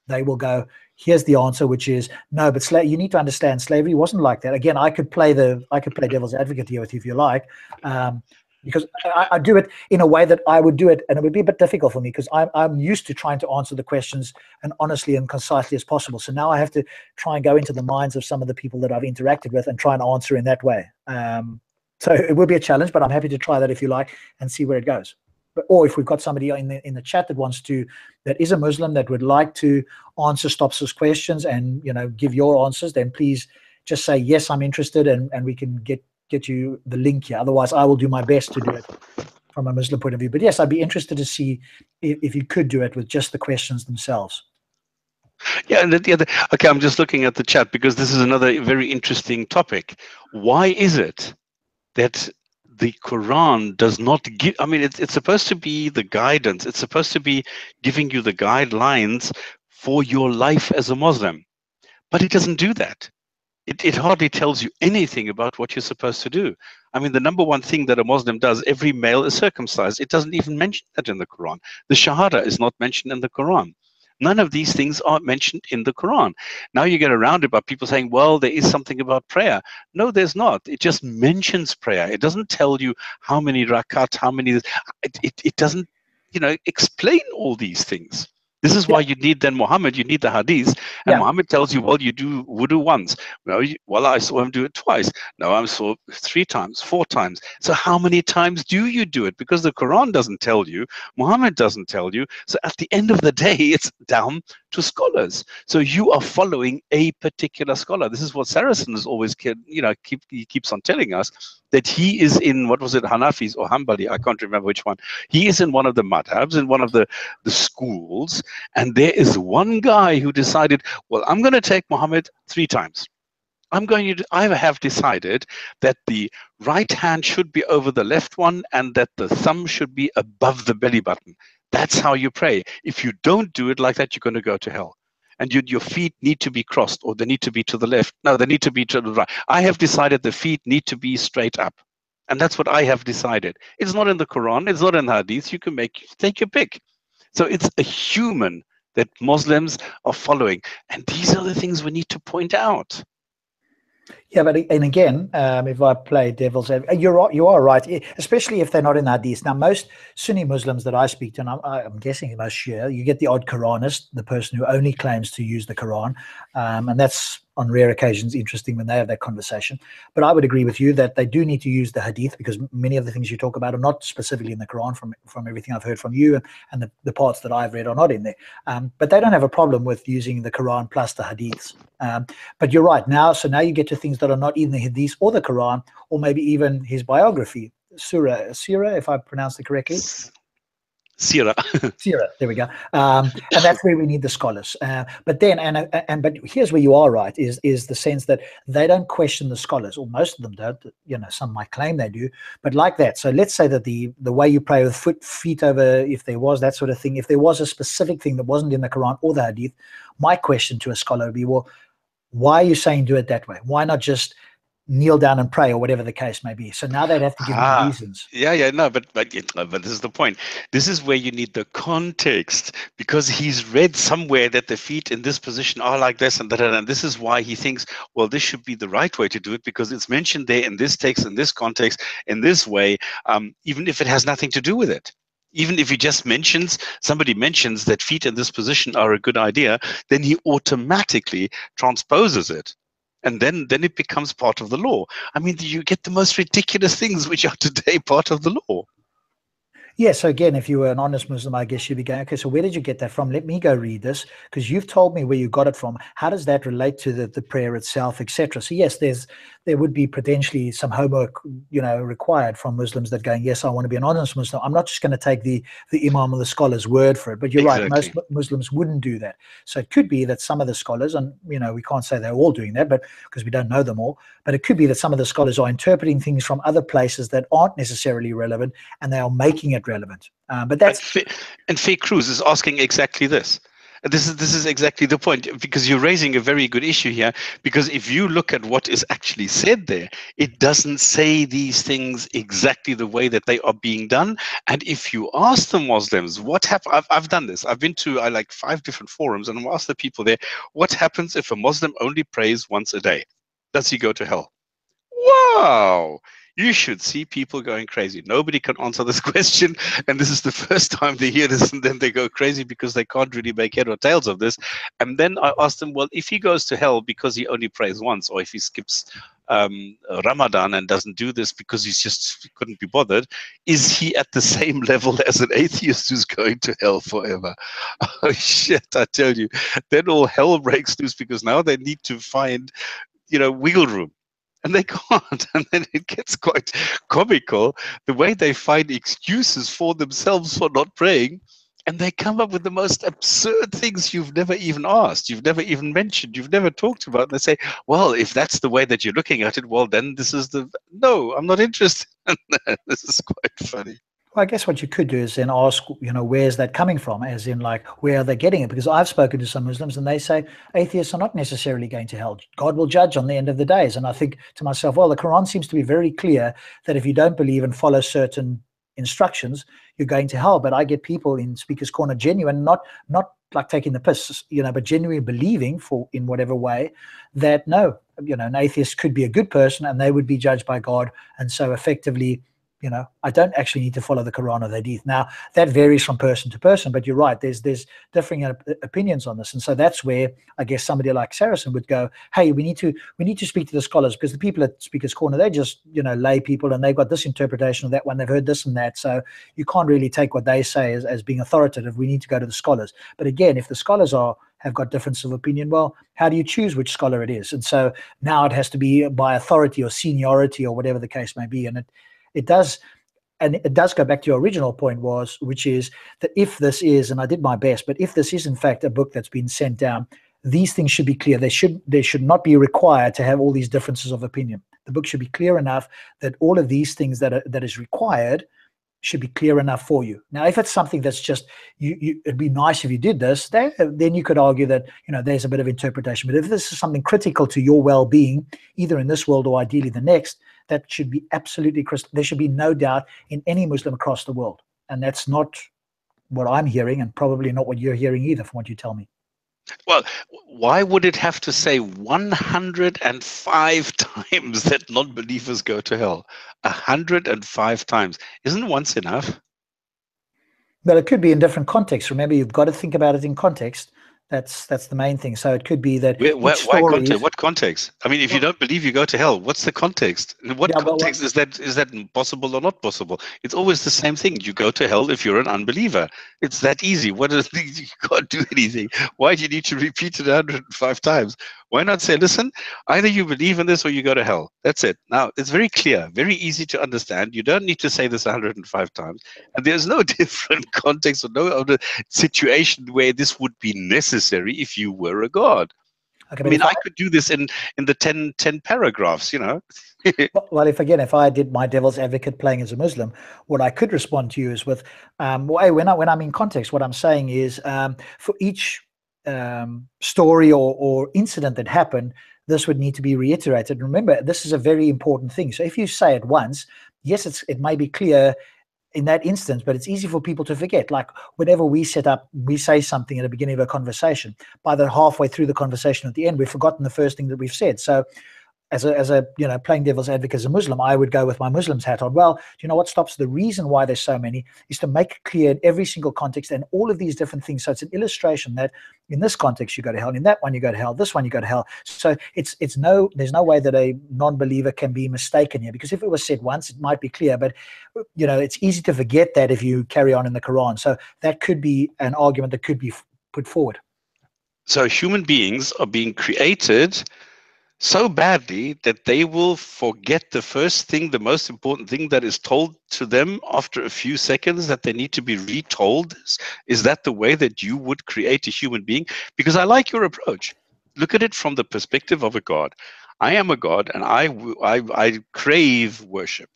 They will go, here's the answer, which is no, but you need to understand slavery wasn't like that. Again, I could play devil's advocate here with you if you like, because I do it in a way that I would do it, and it would be a bit difficult for me because I'm used to trying to answer the questions and honestly and concisely as possible. So now I have to try and go into the minds of some of the people that I've interacted with and try and answer in that way. So it will be a challenge, but I'm happy to try that if you like and see where it goes. Or if we've got somebody in the chat that is a Muslim that would like to answer Stops's questions and give your answers, then please just say yes, I'm interested, and we can get you the link here. Otherwise, I will do my best to do it from a Muslim point of view. But yes, I'd be interested to see if you could do it with just the questions themselves. Yeah, and okay, I'm just looking at the chat because this is another very interesting topic. Why is it that the Quran does not give, it's supposed to be the guidance, it's supposed to be giving you the guidelines for your life as a Muslim, but it doesn't do that. It hardly tells you anything about what you're supposed to do. The number one thing that a Muslim does, every male is circumcised. It doesn't even mention that in the Quran. The Shahada is not mentioned in the Quran. None of these things are mentioned in the Quran. Now you get around it by people saying, well, there is something about prayer. No, there's not. It just mentions prayer. It doesn't tell you how many rakat, how many, it doesn't, explain all these things. This is why you need then Muhammad, you need the hadith, and Muhammad tells you, well, you do wudu once. Well, I saw him do it twice. No, I saw 3 times, 4 times. So how many times do you do it? Because the Quran doesn't tell you, Muhammad doesn't tell you. So at the end of the day, it's down to scholars. So you are following a particular scholar. This is what Saracen is always, he keeps on telling us, that he is in, what was it, Hanafis or Hanbali, I can't remember which one. He is in one of the madhabs, in one of the schools, and there is one guy who decided, well, I'm going to take Muhammad 3 times. I have decided that the right hand should be over the left one and that the thumb should be above the belly button. That's how you pray. If you don't do it like that, you're going to go to hell. And your feet need to be crossed, or they need to be to the left. No, they need to be to the right. I have decided the feet need to be straight up. And that's what I have decided. It's not in the Quran. It's not in the Hadith. You can take your pick. So it's a human that Muslims are following. And these are the things we need to point out. Yeah, and again, if I play devil's advocate, you are right, especially if they're not in Hadith. Now, most Sunni Muslims that I speak to, and I'm guessing most Shia, you get the odd Quranist, the person who only claims to use the Quran, and that's on rare occasions interesting when they have that conversation. But I would agree with you that they do need to use the Hadith, because many of the things you talk about are not specifically in the Quran from everything I've heard from you, and the parts that I've read are not in there. But they don't have a problem with using the Quran plus the Hadiths. But you're right. Now you get to things that are not in the Hadith or the Quran, or maybe even his biography, Surah, if I pronounced it correctly. Sira. Sira, there we go. And that's where we need the scholars. But then, but here's where you are right, is the sense that they don't question the scholars, or most of them don't. You know, some might claim they do, but like that. So let's say that the way you pray with feet over, if there was that sort of thing, if there was a specific thing that wasn't in the Quran or the Hadith, my question to a scholar would be, well, why are you saying do it that way? Why not just kneel down and pray, or whatever the case may be? So now they'd have to give me reasons. No, but this is the point. This is where you need the context, because he's read somewhere that the feet in this position are like this and that, and this is why he thinks, well, this should be the right way to do it, because it's mentioned there in this text, in this context, in this way, even if it has nothing to do with it. Even if he just somebody mentions that feet in this position are a good idea, then he automatically transposes it. And then it becomes part of the law. I mean, you get the most ridiculous things which are today part of the law. Yeah, so again, if you were an honest Muslim, I guess you'd be going, okay, so where did you get that from? Let me go read this, because you've told me where you got it from. How does that relate to the prayer itself, etc.? So yes, there would be potentially some homework, required from Muslims that going, yes, I want to be an honest Muslim. I'm not just going to take the imam or the scholar's word for it. But you're right, most Muslims wouldn't do that. So it could be that some of the scholars, and we can't say they're all doing that, but because we don't know them all, but it could be that some of the scholars are interpreting things from other places that aren't necessarily relevant, and they are making it relevant. But that's and Fake Cruz is asking exactly this. This is exactly the point, because you're raising a very good issue here. Because if you look at what is actually said there, it doesn't say these things exactly the way that they are being done. And if you ask the Muslims what happens, I've done this. I've been to like 5 different forums, and I've asked the people there, what happens if a Muslim only prays once a day? Does he go to hell? Wow! You should see people going crazy. Nobody can answer this question, and this is the first time they hear this, and then they go crazy because they can't really make head or tails of this. And then I asked them, well, if he goes to hell because he only prays once, or if he skips Ramadan and doesn't do this because he just couldn't be bothered, is he at the same level as an atheist who's going to hell forever? Oh shit, I tell you. Then all hell breaks loose, because now they need to find, wiggle room. And they can't. And then it gets quite comical, the way they find excuses for themselves for not praying. And they come up with the most absurd things you've never even asked, you've never even mentioned, you've never talked about. And they say, well, if that's the way that you're looking at it, well, then this is no, I'm not interested. This is quite funny. Well, I guess what you could do is then ask, where's that coming from? As in, like, where are they getting it? Because I've spoken to some Muslims and they say atheists are not necessarily going to hell. God will judge on the end of the days. And I think to myself, well, the Quran seems to be very clear that if you don't believe and follow certain instructions, you're going to hell. But I get people in Speaker's Corner genuine, not like taking the piss, but genuinely believing in whatever way that no, an atheist could be a good person and they would be judged by God. And so effectively, I don't actually need to follow the Quran or the Hadith. Now, that varies from person to person, but you're right, there's differing opinions on this. And so that's where I guess somebody like Saracen would go, hey, we need to speak to the scholars, because the people at Speaker's Corner, they're just, lay people, and they've got this interpretation of that one, they've heard this and that. So you can't really take what they say as being authoritative. We need to go to the scholars. But again, if the scholars have got difference of opinion, well, how do you choose which scholar it is? And so now it has to be by authority or seniority or whatever the case may be. And it does go back to your original point, which is that if this is, and I did my best, but if this is in fact a book that's been sent down, these things should be clear. They should not be required to have all these differences of opinion. The book should be clear enough that all of these things that is required should be clear enough for you. Now, if it's something that's just, it'd be nice if you did this, then you could argue that, there's a bit of interpretation. But if this is something critical to your well-being, either in this world or ideally the next, that should be absolutely crystal. There should be no doubt in any Muslim across the world. And that's not what I'm hearing, and probably not what you're hearing either from what you tell me. Well, why would it have to say 105 times that non-believers go to hell? 105 times. Isn't once enough? But it could be in different contexts. Remember, you've got to think about it in context. That's the main thing. So it could be that why context? What context? I mean, if you don't believe, you go to hell. What's the context? In what context is that possible or not possible? It's always the same thing. You go to hell if you're an unbeliever. It's that easy. You can't do anything. Why do you need to repeat it 105 times? Why not say, listen, either you believe in this or you go to hell. That's it. Now, it's very clear, very easy to understand. You don't need to say this 105 times. And there's no different context or no other situation where this would be necessary if you were a god. Okay, I mean, I could do this in the 10 paragraphs, you know. Well, if I did my devil's advocate playing as a Muslim, what I could respond to you is with, when I'm in context, what I'm saying is, for each story or incident that happened, this would need to be reiterated. Remember, this is a very important thing. So if you say it once, yes, it may be clear in that instance, but it's easy for people to forget. Like whenever we say something at the beginning of a conversation, by the halfway through the conversation at the end, we've forgotten the first thing that we've said. So as a playing devil's advocate as a Muslim, I would go with my Muslim's hat on. Well, do you know what stops? The reason why there's so many is to make it clear in every single context and all of these different things. So it's an illustration that in this context you go to hell, in that one you go to hell, this one you go to hell. So there's no way that a non-believer can be mistaken here, because if it was said once, it might be clear, but it's easy to forget that if you carry on in the Quran. So that could be an argument that could be put forward. So human beings are being created so badly that they will forget the first thing, the most important thing that is told to them after a few seconds, that they need to be retold. Is that the way that you would create a human being? Because I like your approach. Look at it from the perspective of a god. I am a god, and I crave worship.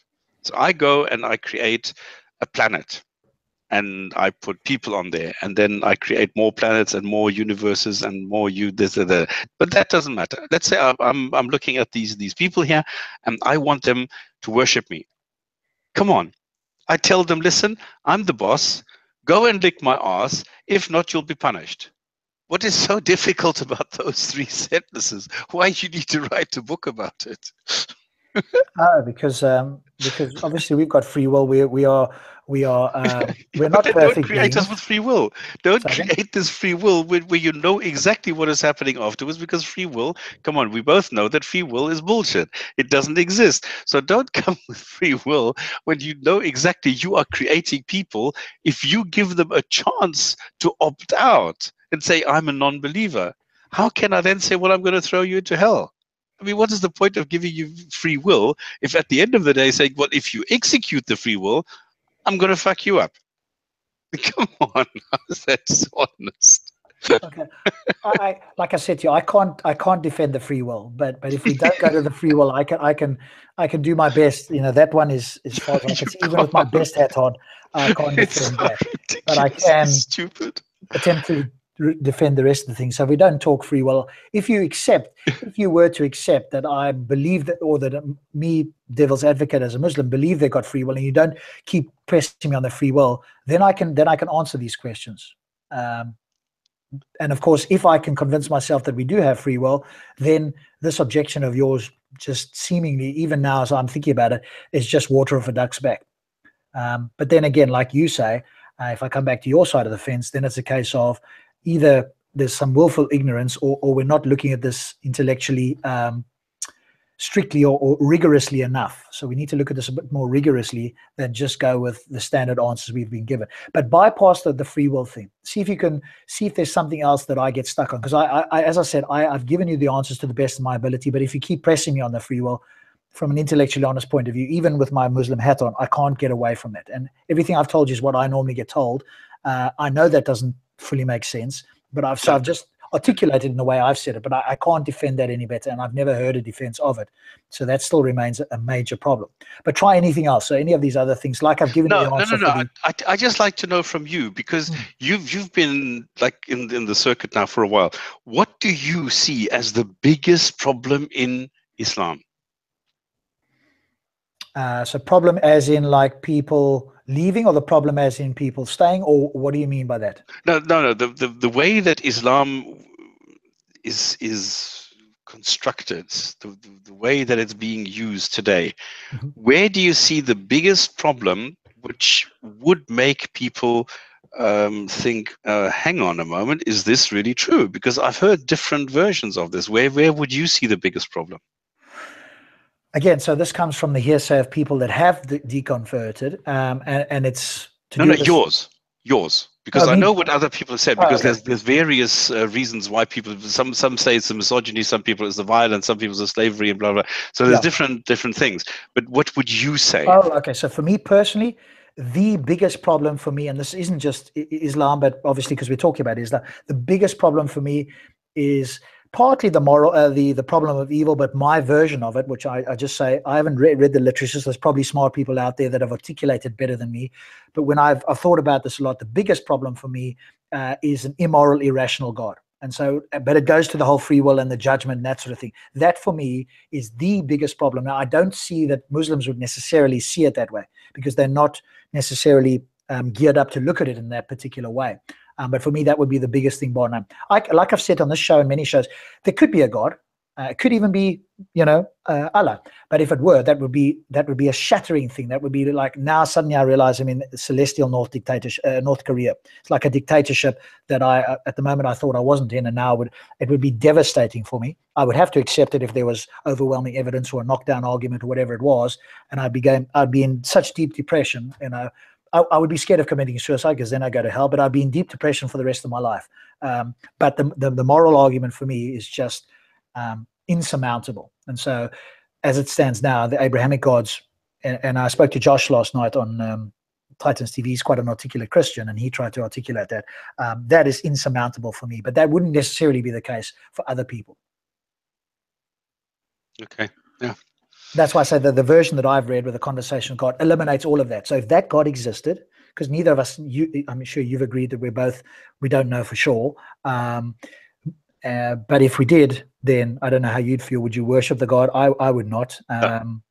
So I go and I create a planet, and I put people on there, and then I create more planets and more universes and more but that doesn't matter. Let's say I'm looking at these people here, and I want them to worship me. Come on, I tell them, listen, I'm the boss. Go and lick my ass. If not, you'll be punished. What is so difficult about those 3 sentences? Why you need to write a book about it? Because obviously we've got free will. We're not perfect. Don't create us with free will. Don't create this free will where you know exactly what is happening afterwards, because free will, come on, we both know that free will is bullshit. It doesn't exist. So don't come with free will when you know exactly you are creating people. If you give them a chance to opt out and say, I'm a non-believer, how can I then say, well, I'm going to throw you into hell? I mean, what is the point of giving you free will if at the end of the day saying, well, if you execute the free will, I'm going to fuck you up? Come on, that's honest. Okay, like I said to you, I can't defend the free will, but if we don't go to the free will, I can do my best. That one is as far as I can see. Even with my best hat on, I can't defend that. But I can attempt to defend the rest of the things. So if we don't talk free will, if you were to accept that I believe that, or that me, devil's advocate as a Muslim, believe they got free will, and you don't keep pressing me on the free will, then I can answer these questions. And of course, if I can convince myself that we do have free will, then this objection of yours, just seemingly, even now as I'm thinking about it, is just water off a duck's back. But then again, like you say, if I come back to your side of the fence, then it's a case of either there's some willful ignorance, or we're not looking at this intellectually strictly or rigorously enough. So we need to look at this a bit more rigorously than just go with the standard answers we've been given. But bypass the free will thing. See if there's something else that I get stuck on. Because I as I said, I've given you the answers to the best of my ability. But if you keep pressing me on the free will, from an intellectually honest point of view, even with my Muslim hat on, I can't get away from that. And everything I've told you is what I normally get told. I know that doesn't fully make sense, but I've just articulated in the way I've said it, but I can't defend that any better, and I've never heard a defense of it. So that still remains a major problem. But try anything else. So any of these other things, like I've given you the answer. No. I just like to know from you, because you've been like in the circuit now for a while. What do you see as the biggest problem in Islam? So problem as in like people leaving, or the problem as in people staying, or what do you mean by that? No. The way that Islam is constructed, the way that it's being used today, where do you see the biggest problem which would make people think, hang on a moment, is this really true? Because I've heard different versions of this. Where would you see the biggest problem? Again, so this comes from the hearsay of people that have deconverted, and it's to do with yours. Yours, because Oh, I know me? what other people have said. Oh, Because okay. there's various reasons why people. Some say it's the misogyny, some people it's the violence, some people it's the slavery, and blah blah. So there's Yeah. different things. But what would you say? Oh, okay. So for me personally, the biggest problem for me, and this isn't just Islam, but obviously because we're talking about Islam, the biggest problem for me is partly the moral, the problem of evil, but my version of it, which I just say I haven't read the literature. So there's probably smart people out there that have articulated better than me. But when I've thought about this a lot, the biggest problem for me is an immoral, irrational God. And so, but it goes to the whole free will and the judgment and that sort of thing. That for me is the biggest problem. Now, I don't see that Muslims would necessarily see it that way because they're not necessarily geared up to look at it in that particular way. But for me, that would be the biggest thing, bar none. Like I've said on this show and many shows, there could be a God. It could even be, Allah. But if it were, that would be a shattering thing. That would be like, now suddenly I realize I'm in celestial North Korea. It's like a dictatorship that at the moment I thought I wasn't in, and now it would be devastating for me. I would have to accept it if there was overwhelming evidence or a knockdown argument or whatever it was, and I'd be in such deep depression. I would be scared of committing suicide because then I go to hell. But I'd be in deep depression for the rest of my life. But the moral argument for me is just insurmountable. And so as it stands now, the Abrahamic gods, and I spoke to Josh last night on Titans TV. He's quite an articulate Christian, and he tried to articulate that. That is insurmountable for me, but that wouldn't necessarily be the case for other people. Okay, yeah. That's why I say that the version that I've read with the conversation of God eliminates all of that. So if that God existed, because neither of us, I'm sure you've agreed that we don't know for sure. But if we did, then I don't know how you'd feel. Would you worship the God? I would not. And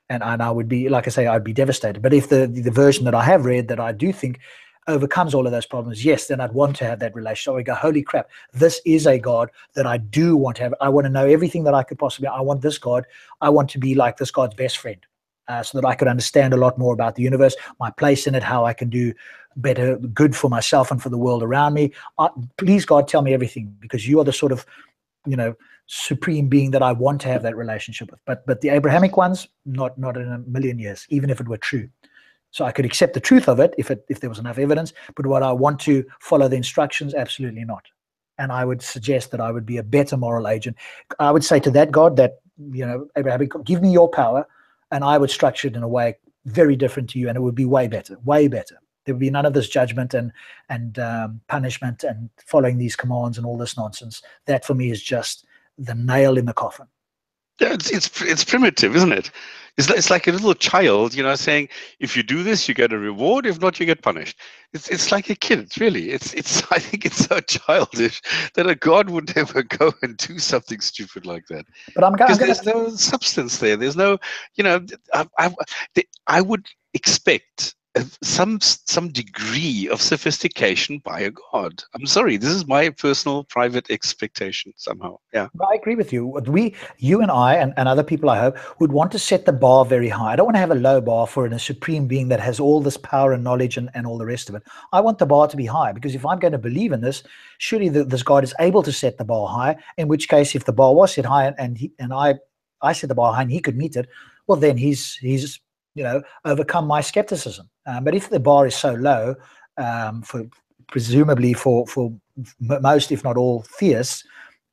I would be, like I say, I'd be devastated. But if the version that I have read that I do think overcomes all of those problems, yes, then I'd want to have that relationship. So I go, holy crap, this is a God that I do want to have. I want to know everything that I could possibly. I want this God. I want to be like this God's best friend, so that I could understand a lot more about the universe, my place in it, how I can do better good for myself and for the world around me. Please, God, tell me everything, because you are the sort of, supreme being that I want to have that relationship with. But the Abrahamic ones, not in a million years, even if it were true. So I could accept the truth of it if there was enough evidence, but would I want to follow the instructions? Absolutely not. And I would suggest that I would be a better moral agent. I would say to that God that, Abrahamic, give me your power, and I would structure it in a way very different to you, and it would be way better, way better. There would be none of this judgment and punishment and following these commands and all this nonsense. That for me is just the nail in the coffin. Yeah, it's primitive, isn't it? It's like a little child, saying, if you do this, you get a reward. If not, you get punished. It's like a kid, really. It's I think it's so childish that a God would never go and do something stupid like that. But Because there's no substance there. There's no, I would expect some degree of sophistication by a God. I'm sorry, this is my personal private expectation somehow. Yeah. I agree with you. You and I and other people, I hope, would want to set the bar very high. I don't want to have a low bar for a supreme being that has all this power and knowledge and all the rest of it. I want the bar to be high, because if I'm going to believe in this, surely this God is able to set the bar high, in which case if the bar was set high and I set the bar high and he could meet it, well, then he's overcome my skepticism. But if the bar is so low, presumably for most, if not all, theists,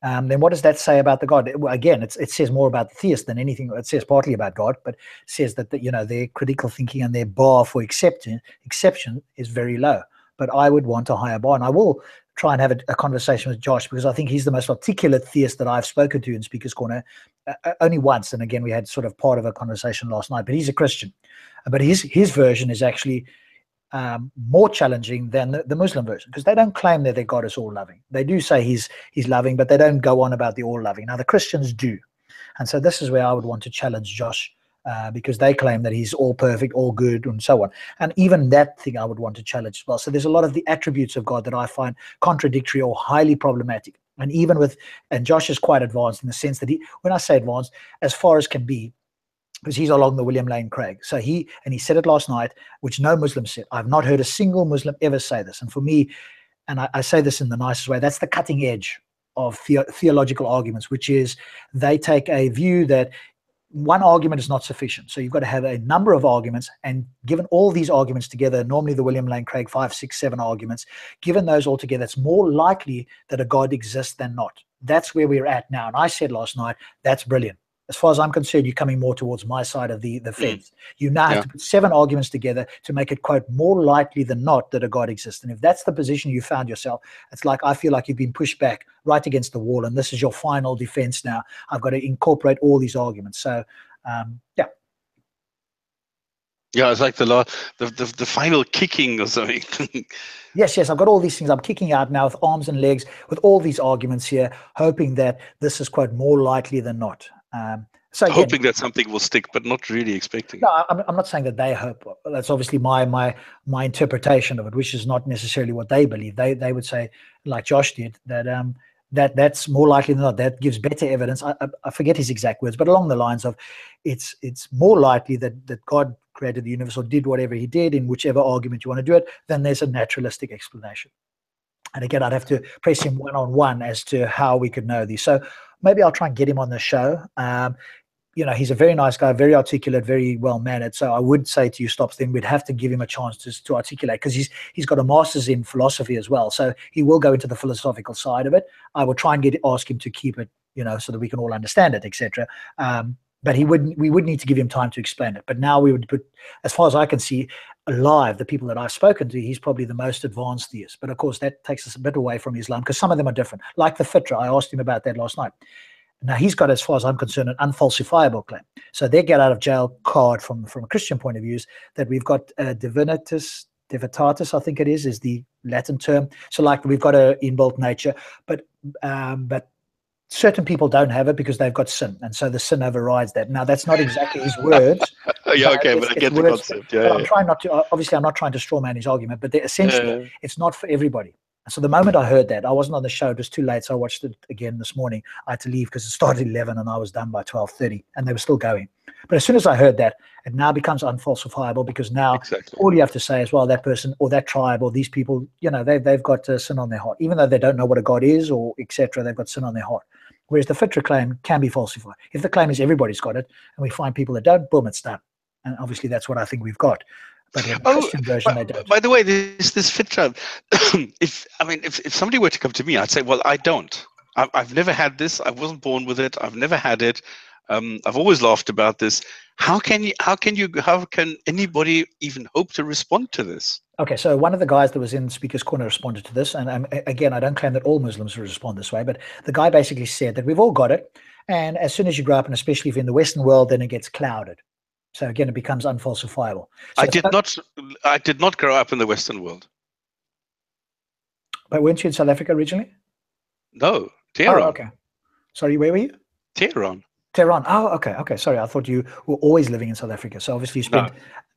then what does that say about the God? Well, again, it says more about the theist than anything. It says partly about God, but it says that their critical thinking and their bar for exception is very low. But I would want a higher bar, and I will try and have a conversation with Josh, because I think he's the most articulate theist that I've spoken to in Speaker's Corner, only once. And again, we had sort of part of a conversation last night. But he's a Christian, but his version is actually more challenging than the Muslim version, because they don't claim that their God is all loving. They do say he's loving, but they don't go on about the all loving. Now the Christians do, and so this is where I would want to challenge Josh, because they claim that he's all perfect, all good, and so on. And even that thing I would want to challenge as well. So there's a lot of the attributes of God that I find contradictory or highly problematic. And Josh is quite advanced in the sense that when I say advanced, as far as can be, because he's along the William Lane Craig. So he said it last night, which no Muslim said. I've not heard a single Muslim ever say this. And for me, and I say this in the nicest way, that's the cutting edge of theological arguments, which is they take a view that one argument is not sufficient. So you've got to have a number of arguments, and given all these arguments together, normally the William Lane Craig 5, 6, 7 arguments, given those all together, it's more likely that a God exists than not. That's where we're at now. And I said last night, that's brilliant. As far as I'm concerned, you're coming more towards my side of the fence. You now have to put 7 arguments together to make it, quote, more likely than not that a God exists. And if that's the position you found yourself, it's like, I feel like you've been pushed back right against the wall, and this is your final defense now. I've got to incorporate all these arguments. So, yeah. Yeah, it's like the final kicking or something. Yes, I've got all these things. I'm kicking out now with arms and legs, with all these arguments here, hoping that this is, quote, more likely than not. So again, hoping that something will stick, but not really expecting. No, I'm not saying that they hope. That's obviously my interpretation of it, which is not necessarily what they believe. They would say, like Josh did, that that's more likely than not. That gives better evidence. I forget his exact words, but along the lines of, it's more likely that God created the universe or did whatever he did, in whichever argument you want to do it, than there's a naturalistic explanation. And again, I'd have to press him one-on-one as to how we could know these. So maybe I'll try and get him on the show. He's a very nice guy, very articulate, very well-mannered. So I would say to you, Stops, then we'd have to give him a chance to articulate, because he's got a master's in philosophy as well. So he will go into the philosophical side of it. I will try and ask him to keep it, so that we can all understand it, etc. But we would need to give him time to explain it. But now we would put, as far as I can see, alive, the people that I've spoken to, he's probably the most advanced theist. But of course, that takes us a bit away from Islam, because some of them are different. Like the Fitra, I asked him about that last night. Now, he's got, as far as I'm concerned, an unfalsifiable claim. So their get out of jail card from a Christian point of view is that we've got divinitas, divitatis, I think it is the Latin term. So like we've got an inbuilt nature, but certain people don't have it because they've got sin, and so the sin overrides that. Now, that's not exactly his words. Yeah, okay, but I get the concept. Yeah, I'm trying not to. Obviously, I'm not trying to straw man his argument, but essentially, it's not for everybody. So the moment I heard that, I wasn't on the show; it was too late. So I watched it again this morning. I had to leave because it started at 11, and I was done by 12:30, and they were still going. But as soon as I heard that, it now becomes unfalsifiable, because now all you have to say is, well, that person or that tribe or these people, they've got sin on their heart, even though they don't know what a God is or etc. They've got sin on their heart. Whereas the Fitra claim can be falsified. If the claim is everybody's got it, and we find people that don't, boom, it's done. And obviously that's what I think we've got. But in the Christian version, they don't. By the way, this Fitra, if somebody were to come to me, I'd say, well, I don't. I've never had this. I wasn't born with it. I've never had it. I've always laughed about this. How can anybody even hope to respond to this? Okay, so one of the guys that was in Speaker's Corner responded to this, and again, I don't claim that all Muslims respond this way, but the guy basically said that we've all got it, and as soon as you grow up, and especially if you're in the Western world, then it gets clouded. So again, it becomes unfalsifiable. So I did not grow up in the Western world. But weren't you in South Africa originally? No, Tehran. Oh, okay. Sorry, where were you? Tehran. Tehran. Oh, okay. Sorry, I thought you were always living in South Africa. So obviously you spent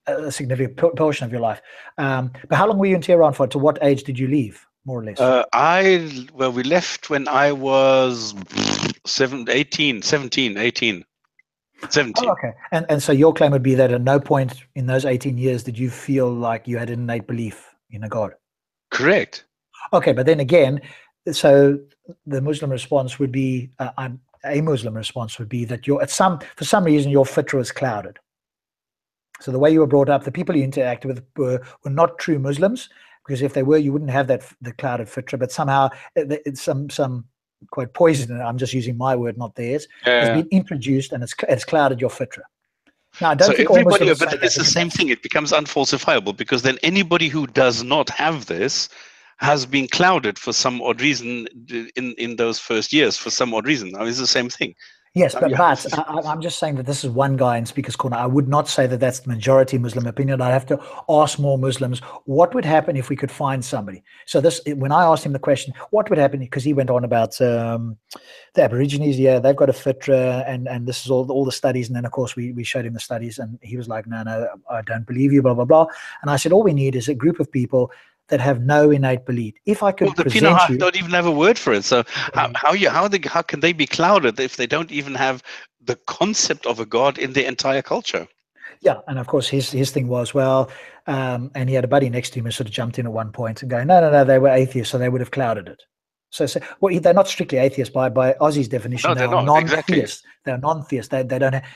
a significant portion of your life. But how long were you in Tehran for? To what age did you leave, more or less? We left when I was 17. Oh, okay. And so your claim would be that at no point in those 18 years did you feel like you had an innate belief in a God? Correct. Okay, but then again, so the Muslim response would be, a Muslim response would be that for some reason your Fitra was clouded. So the way you were brought up, the people you interacted with were not true Muslims, because if they were, you wouldn't have the clouded Fitra. But somehow it's some quite poison, I'm just using my word, not theirs, has been introduced, and it's clouded your Fitra. Now, I don't think everybody, but it's the same thing. It becomes unfalsifiable, because then anybody who does not have this has been clouded for some odd reason in those first years, for some odd reason. I mean, it's the same thing. Yes, but I'm just saying that this is one guy in Speaker's Corner. I would not say that that's the majority Muslim opinion. I'd have to ask more Muslims, what would happen if we could find somebody? So when I asked him the question, what would happen, because he went on about the Aborigines, they've got a Fitra, and this is all the studies. And then, of course, we showed him the studies, and he was like, no, I don't believe you, blah, blah, blah. And I said, all we need is a group of people that have no innate belief. If I could present you, don't even have a word for it. So how can they be clouded if they don't even have the concept of a God in their entire culture? Yeah, and of course his thing was, well, and he had a buddy next to him who sort of jumped in at one point and going, no, they were atheists, so they would have clouded it. Well, they're not strictly atheists by Ozzy's definition. No, They they're are not. Exactly. non-theists. They're non-theists. They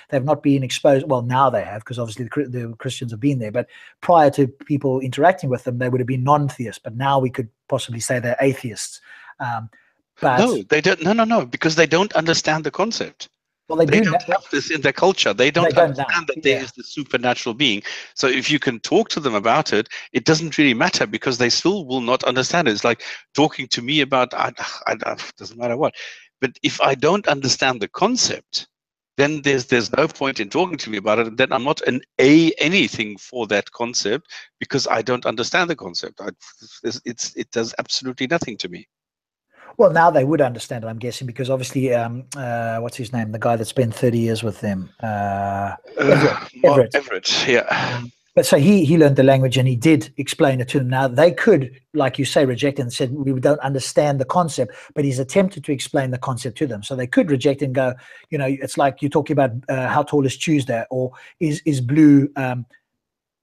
they've not been exposed. Well, now they have, because obviously the Christians have been there. But prior to people interacting with them, they would have been non-theists. But now we could possibly say they're atheists. But no, they don't. No, because they don't understand the concept. well, they don't have this in their culture. They don't understand that there is the supernatural being. So if you can talk to them about it, it doesn't really matter, because they still will not understand it. It's like talking to me about, doesn't matter what. But if I don't understand the concept, then there's no point in talking to me about it. Then I'm not anything for that concept, because I don't understand the concept. It does absolutely nothing to me. Well, now they would understand it, I'm guessing, because obviously, what's his name? The guy that spent 30 years with them, Everett, yeah. But so he learned the language, and he did explain it to them. Now they could, like you say, reject it and said, we don't understand the concept, but he's attempted to explain the concept to them. So they could reject it and go, it's like you're talking about how tall is Tuesday, or is blue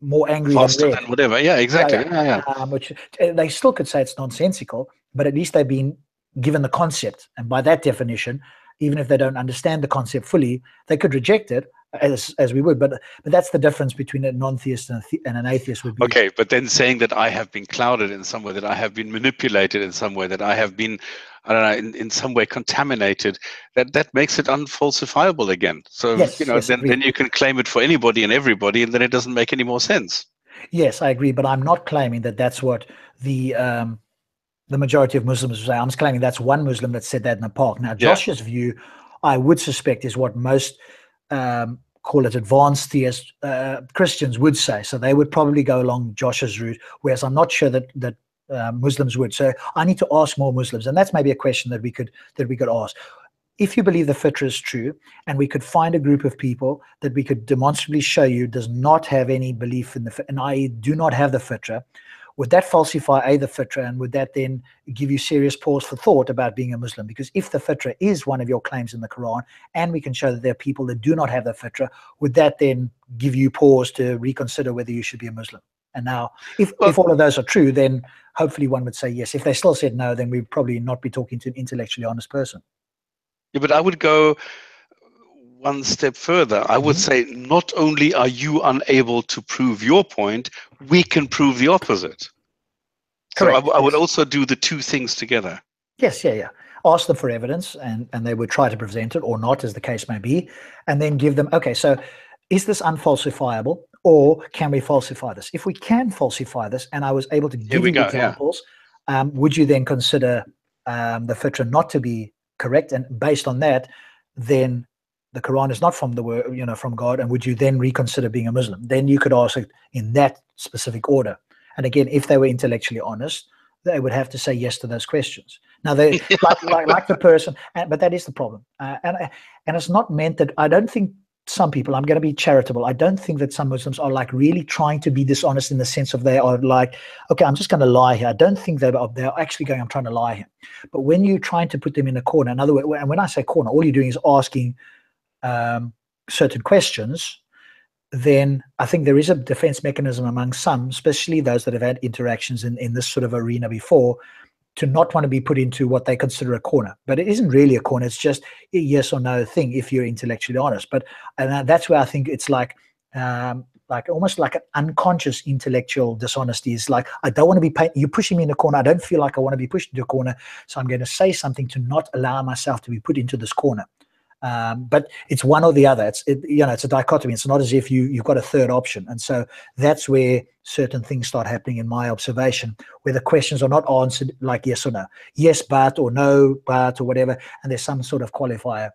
more angry faster than red, whatever. Yeah, exactly. Yeah. Which they still could say it's nonsensical, but at least they've been given the concept, and by that definition, even if they don't understand the concept fully, they could reject it as we would. But that's the difference between a non-theist and an atheist would be. Okay, but then saying that I have been clouded in some way, that I have been manipulated in some way, that I have been, I don't know, in some way contaminated, that makes it unfalsifiable again. So then you can claim it for anybody and everybody, and then it doesn't make any more sense. Yes, I agree, but I'm not claiming that that's what the majority of Muslims say. I'm just claiming that's one Muslim that said that in the park. Now, Josh's view, I would suspect, is what most call it advanced theist Christians would say. So they would probably go along Josh's route, whereas I'm not sure that Muslims would. So I need to ask more Muslims, and that's maybe a question that we could ask. If you believe the Fitra is true, and we could find a group of people that we could demonstrably show you does not have any belief in and I do not have the Fitra, would that falsify the Fitra, and would that then give you serious pause for thought about being a Muslim? Because if the Fitra is one of your claims in the Quran, and we can show that there are people that do not have the Fitra, would that then give you pause to reconsider whether you should be a Muslim? And now, if all of those are true, then hopefully one would say yes. If they still said no, then we'd probably not be talking to an intellectually honest person. Yeah, but I would go one step further. I would say, not only are you unable to prove your point, we can prove the opposite. Correct. So I would also do the two things together. Yes, yeah. Ask them for evidence, and they would try to present it or not, as the case may be, and then give them, okay, so is this unfalsifiable, or can we falsify this? If we can falsify this, and I was able to give you examples, would you then consider the Fitra not to be correct? And based on that, then the Quran is not from the word, from God, and would you then reconsider being a Muslim? Then you could ask it in that specific order. And again, if they were intellectually honest, they would have to say yes to those questions. Now, they like the person, but that is the problem. And it's not meant that, I don't think some people, I'm going to be charitable, I don't think that some Muslims are like really trying to be dishonest in the sense of they are like, okay, I'm just going to lie here. I don't think they're actually going, I'm trying to lie here. But when you're trying to put them in a corner, in other words, and when I say corner, all you're doing is asking certain questions, then I think there is a defense mechanism among some, especially those that have had interactions in this sort of arena before, to not want to be put into what they consider a corner. But it isn't really a corner. It's just a yes or no thing if you're intellectually honest. And that's where I think it's like almost like an unconscious intellectual dishonesty. Is like, I don't want to be you're pushing me in a corner. I don't feel like I want to be pushed into a corner. So I'm going to say something to not allow myself to be put into this corner. But it's one or the other. It's a dichotomy. It's not as if you've got a third option. And so that's where certain things start happening in my observation, where the questions are not answered like yes or no, yes but, or no but, or whatever, and there's some sort of qualifier.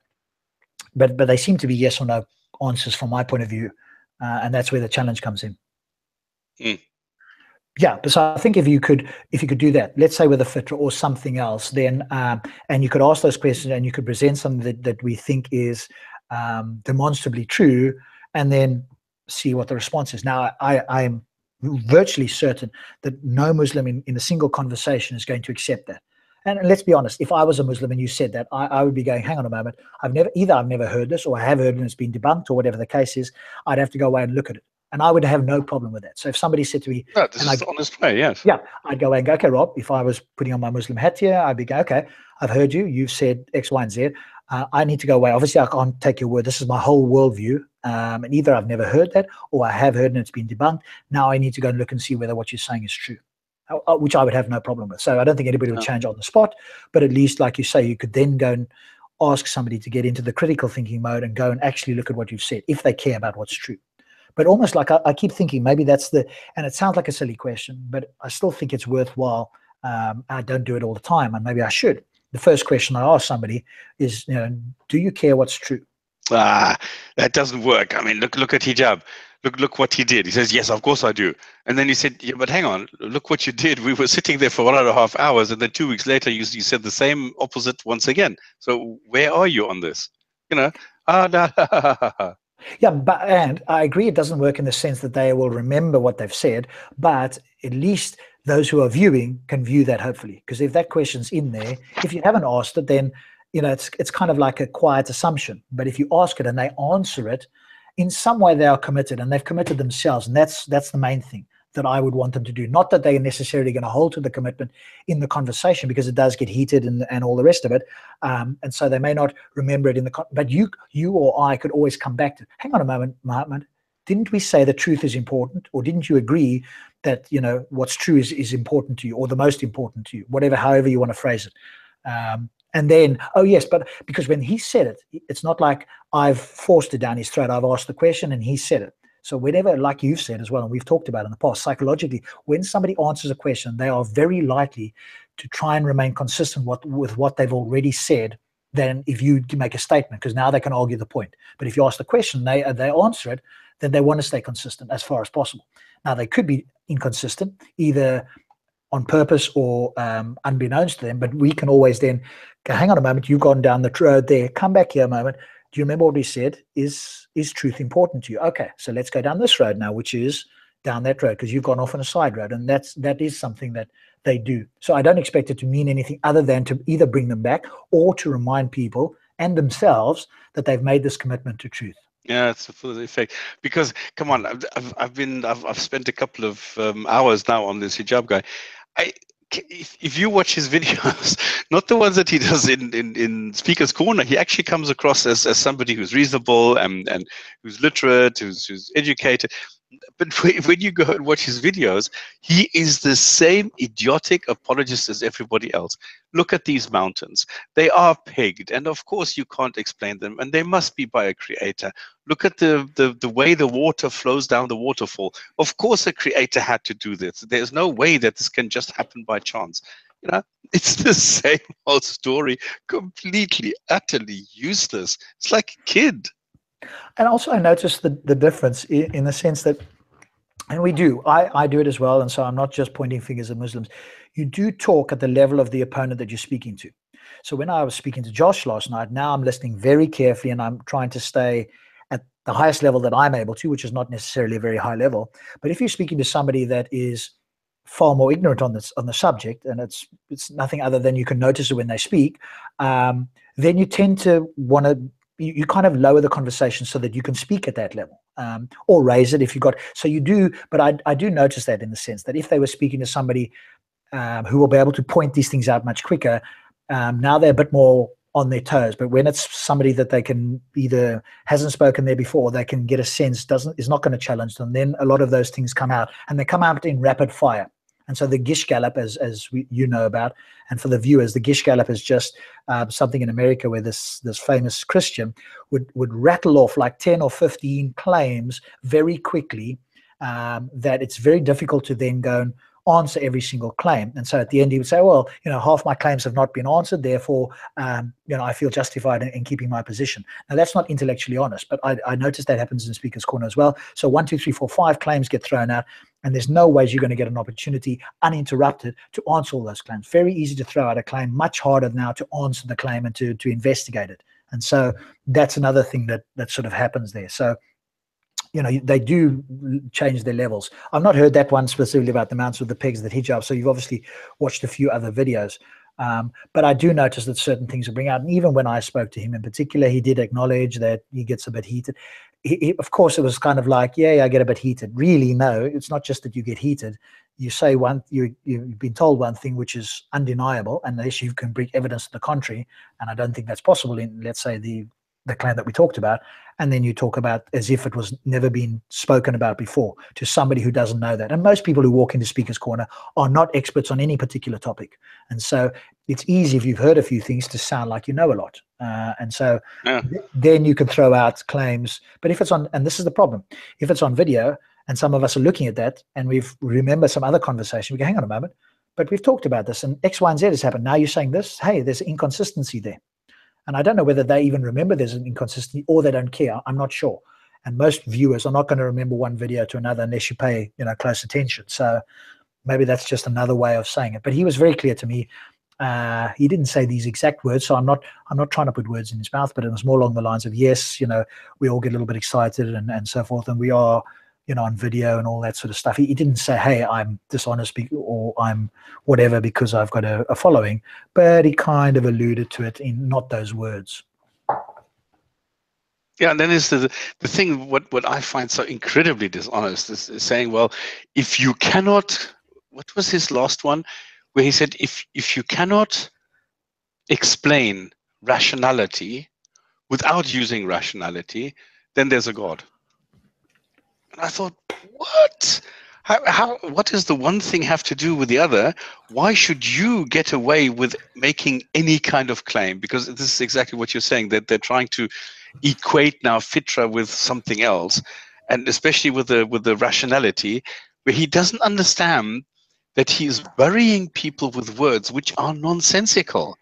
But they seem to be yes or no answers from my point of view, and that's where the challenge comes in. Yeah, but so I think if you could do that, let's say with a Fitra or something else, then and you could ask those questions, and you could present something that we think is demonstrably true, and then see what the response is. Now, I'm virtually certain that no Muslim in a single conversation is going to accept that. And let's be honest, if I was a Muslim and you said that, I would be going, hang on a moment, I've never heard this, or I have heard it and it's been debunked, or whatever the case is. I'd have to go away and look at it. And I would have no problem with that. So if somebody said to me, No, this is the honest way, yes. yeah, I'd go away and go, okay, Rob, if I was putting on my Muslim hat here, I'd be going, okay, I've heard you. You've said X, Y, and Z. I need to go away. Obviously, I can't take your word. This is my whole worldview. And either I've never heard that, or I have heard and it's been debunked. Now I need to go and look and see whether what you're saying is true, which I would have no problem with. So I don't think anybody would change on the spot. But at least, like you say, you could then go and ask somebody to get into the critical thinking mode and go and actually look at what you've said, if they care about what's true. But almost like I keep thinking maybe that's and it sounds like a silly question, but I still think it's worthwhile. I don't do it all the time, and maybe I should. The first question I ask somebody is, do you care what's true? That doesn't work. I mean, look at hijab. Look what he did. He says, yes, of course I do. And then he said, yeah, but hang on, look what you did. We were sitting there for 1.5 hours, and then 2 weeks later, you said the same opposite once again. So where are you on this? No. Yeah, and I agree it doesn't work in the sense that they will remember what they've said, but at least those who are viewing can view that, hopefully. Because if that question's in there, if you haven't asked it, then it's kind of like a quiet assumption. But if you ask it and they answer it, in some way they are committed, and they've committed themselves, and that's the main thing that I would want them to do. Not that they're necessarily going to hold to the commitment in the conversation, because it does get heated and all the rest of it. And so they may not remember it but you or I could always come back to, hang on a moment, Muhammad, didn't we say the truth is important? Or didn't you agree that, what's true is important to you, or the most important to you, however you want to phrase it. And then, oh yes, but because when he said it, it's not like I've forced it down his throat. I've asked the question and he said it. So whenever, like you've said as well, and we've talked about in the past, psychologically, when somebody answers a question, they are very likely to try and remain consistent with what they've already said than if you make a statement, because now they can argue the point. But if you ask the question, they answer it, then they want to stay consistent as far as possible. Now, they could be inconsistent, either on purpose or unbeknownst to them, but we can always then go, hang on a moment, you've gone down the road there, come back here a moment. Do you remember what we said? Is truth important to you? Okay, so let's go down this road now, which is down that road, because you've gone off on a side road, and that is something that they do. So I don't expect it to mean anything other than to either bring them back or to remind people and themselves that they've made this commitment to truth. Yeah, it's a full effect. Because come on, I've spent a couple of hours now on this hijab guy. If you watch his videos, not the ones that he does in Speaker's Corner, he actually comes across as somebody who's reasonable and who's literate, who's educated. But when you go and watch his videos, he is the same idiotic apologist as everybody else. Look at these mountains. They are pegged, and of course you can't explain them, and they must be by a creator. Look at the way the water flows down the waterfall. Of course a creator had to do this. There's no way that this can just happen by chance. It's the same old story, completely, utterly useless. It's like a kid. And also I noticed the difference in the sense that, and we do, I do it as well, and so I'm not just pointing fingers at Muslims. You do talk at the level of the opponent that you're speaking to. So when I was speaking to Josh last night, now I'm listening very carefully, and I'm trying to stay at the highest level that I'm able to, which is not necessarily a very high level. But if you're speaking to somebody that is far more ignorant on the subject, and it's nothing other than you can notice it when they speak, then you tend to want to, you kind of lower the conversation so that you can speak at that level, or raise it if you've got, so you do, but I do notice that in the sense that if they were speaking to somebody who will be able to point these things out much quicker, now they're a bit more on their toes. But when it's somebody that they can either hasn't spoken there before, they can get a sense, is not going to challenge them, then a lot of those things come out, and they come out in rapid fire. And so the Gish Gallop, as you know about, and for the viewers, the Gish Gallop is just something in America where this famous Christian would rattle off like 10 or 15 claims very quickly, that it's very difficult to then go and answer every single claim. And so at the end he would say, well, half my claims have not been answered, therefore I feel justified in keeping my position. Now that's not intellectually honest, but I noticed that happens in Speaker's Corner as well. So 1, 2, 3, 4, 5 claims get thrown out, and there's no ways you're going to get an opportunity uninterrupted to answer all those claims. Very easy to throw out a claim, much harder now to answer the claim and to investigate it. And so that's another thing that sort of happens there. So they do change their levels. I've not heard that one specifically about the mounts with the pegs that hijab, so you've obviously watched a few other videos. But I do notice that certain things will bring out, and even when I spoke to him in particular, he did acknowledge that he gets a bit heated. of course, it was kind of like, yeah, I get a bit heated. Really, no, it's not just that you get heated. You say you've been told one thing which is undeniable, unless you can bring evidence to the contrary. And I don't think that's possible in, let's say, the claim that we talked about. And then you talk about as if it was never been spoken about before to somebody who doesn't know that. And most people who walk into Speaker's Corner are not experts on any particular topic. And so it's easy, if you've heard a few things, to sound like you know a lot. And so then you can throw out claims. But if it's on, and this is the problem, if it's on video and some of us are looking at that and remember some other conversation, we go, hang on a moment, but we've talked about this and X, Y, and Z has happened. Now you're saying this, hey, there's an inconsistency there. And I don't know whether they even remember there's an inconsistency or they don't care. I'm not sure. And most viewers are not going to remember one video to another unless you pay, close attention. So maybe that's just another way of saying it. But he was very clear to me. He didn't say these exact words, so I'm not trying to put words in his mouth, but it was more along the lines of, yes, we all get a little bit excited and so forth, and we are, on video and all that sort of stuff. He didn't say, hey, I'm dishonest or I'm whatever because I've got a following, but he kind of alluded to it in not those words. Yeah, and then is the thing, what I find so incredibly dishonest is saying, well, if you cannot, what was his last one? Where he said, if you cannot explain rationality without using rationality, then there's a God. And I thought, what? What does the one thing have to do with the other? Why should you get away with making any kind of claim? Because this is exactly what you're saying, that they're trying to equate now Fitra with something else, and especially with the rationality, where he doesn't understand that he's burying people with words which are nonsensical.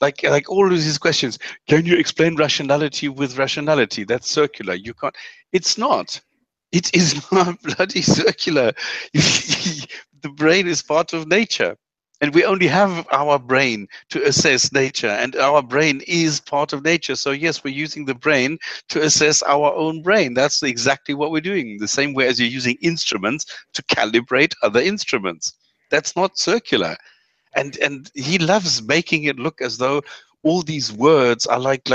Like all of his questions, can you explain rationality with rationality? That's circular. You can't. It's not. It is not bloody circular. The brain is part of nature. And we only have our brain to assess nature. And our brain is part of nature. So yes, we're using the brain to assess our own brain. That's exactly what we're doing. The same way as you're using instruments to calibrate other instruments. That's not circular. And he loves making it look as though all these words are like,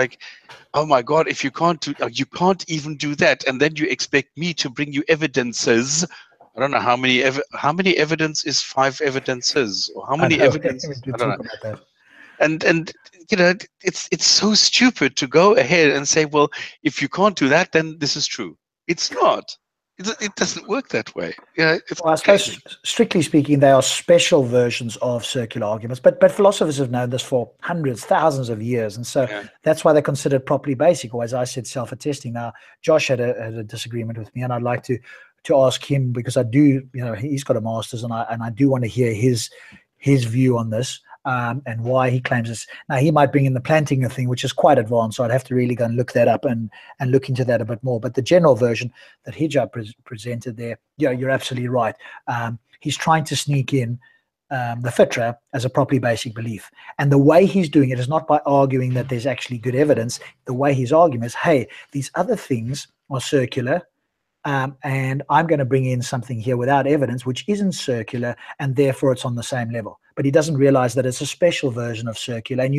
oh my God, if you can't even do that, and then you expect me to bring you evidences. I don't know how many evidence is 5 evidences, or how many evidence. I don't know. About that. And it's so stupid to go ahead and say, well, if you can't do that, then this is true. It's not. It doesn't work that way. Yeah. Well, I suppose, strictly speaking, they are special versions of circular arguments. But philosophers have known this for hundreds, thousands of years, and so that's why they're considered properly basic, or as I said, self-attesting. Now, Josh had a disagreement with me, and I'd like to ask him, because I do, he's got a master's, and I do want to hear his view on this. And why he claims this. Now, he might bring in the planting thing, which is quite advanced, so I'd have to really go and look that up and look into that a bit more. But the general version that Hijab presented there, yeah, you're absolutely right. He's trying to sneak in the Fitra as a properly basic belief. And the way he's doing it is not by arguing that there's actually good evidence. The way he's arguing is, hey, these other things are circular, and I'm going to bring in something here without evidence, which isn't circular, and therefore it's on the same level. But he doesn't realize that it's a special version of circular, and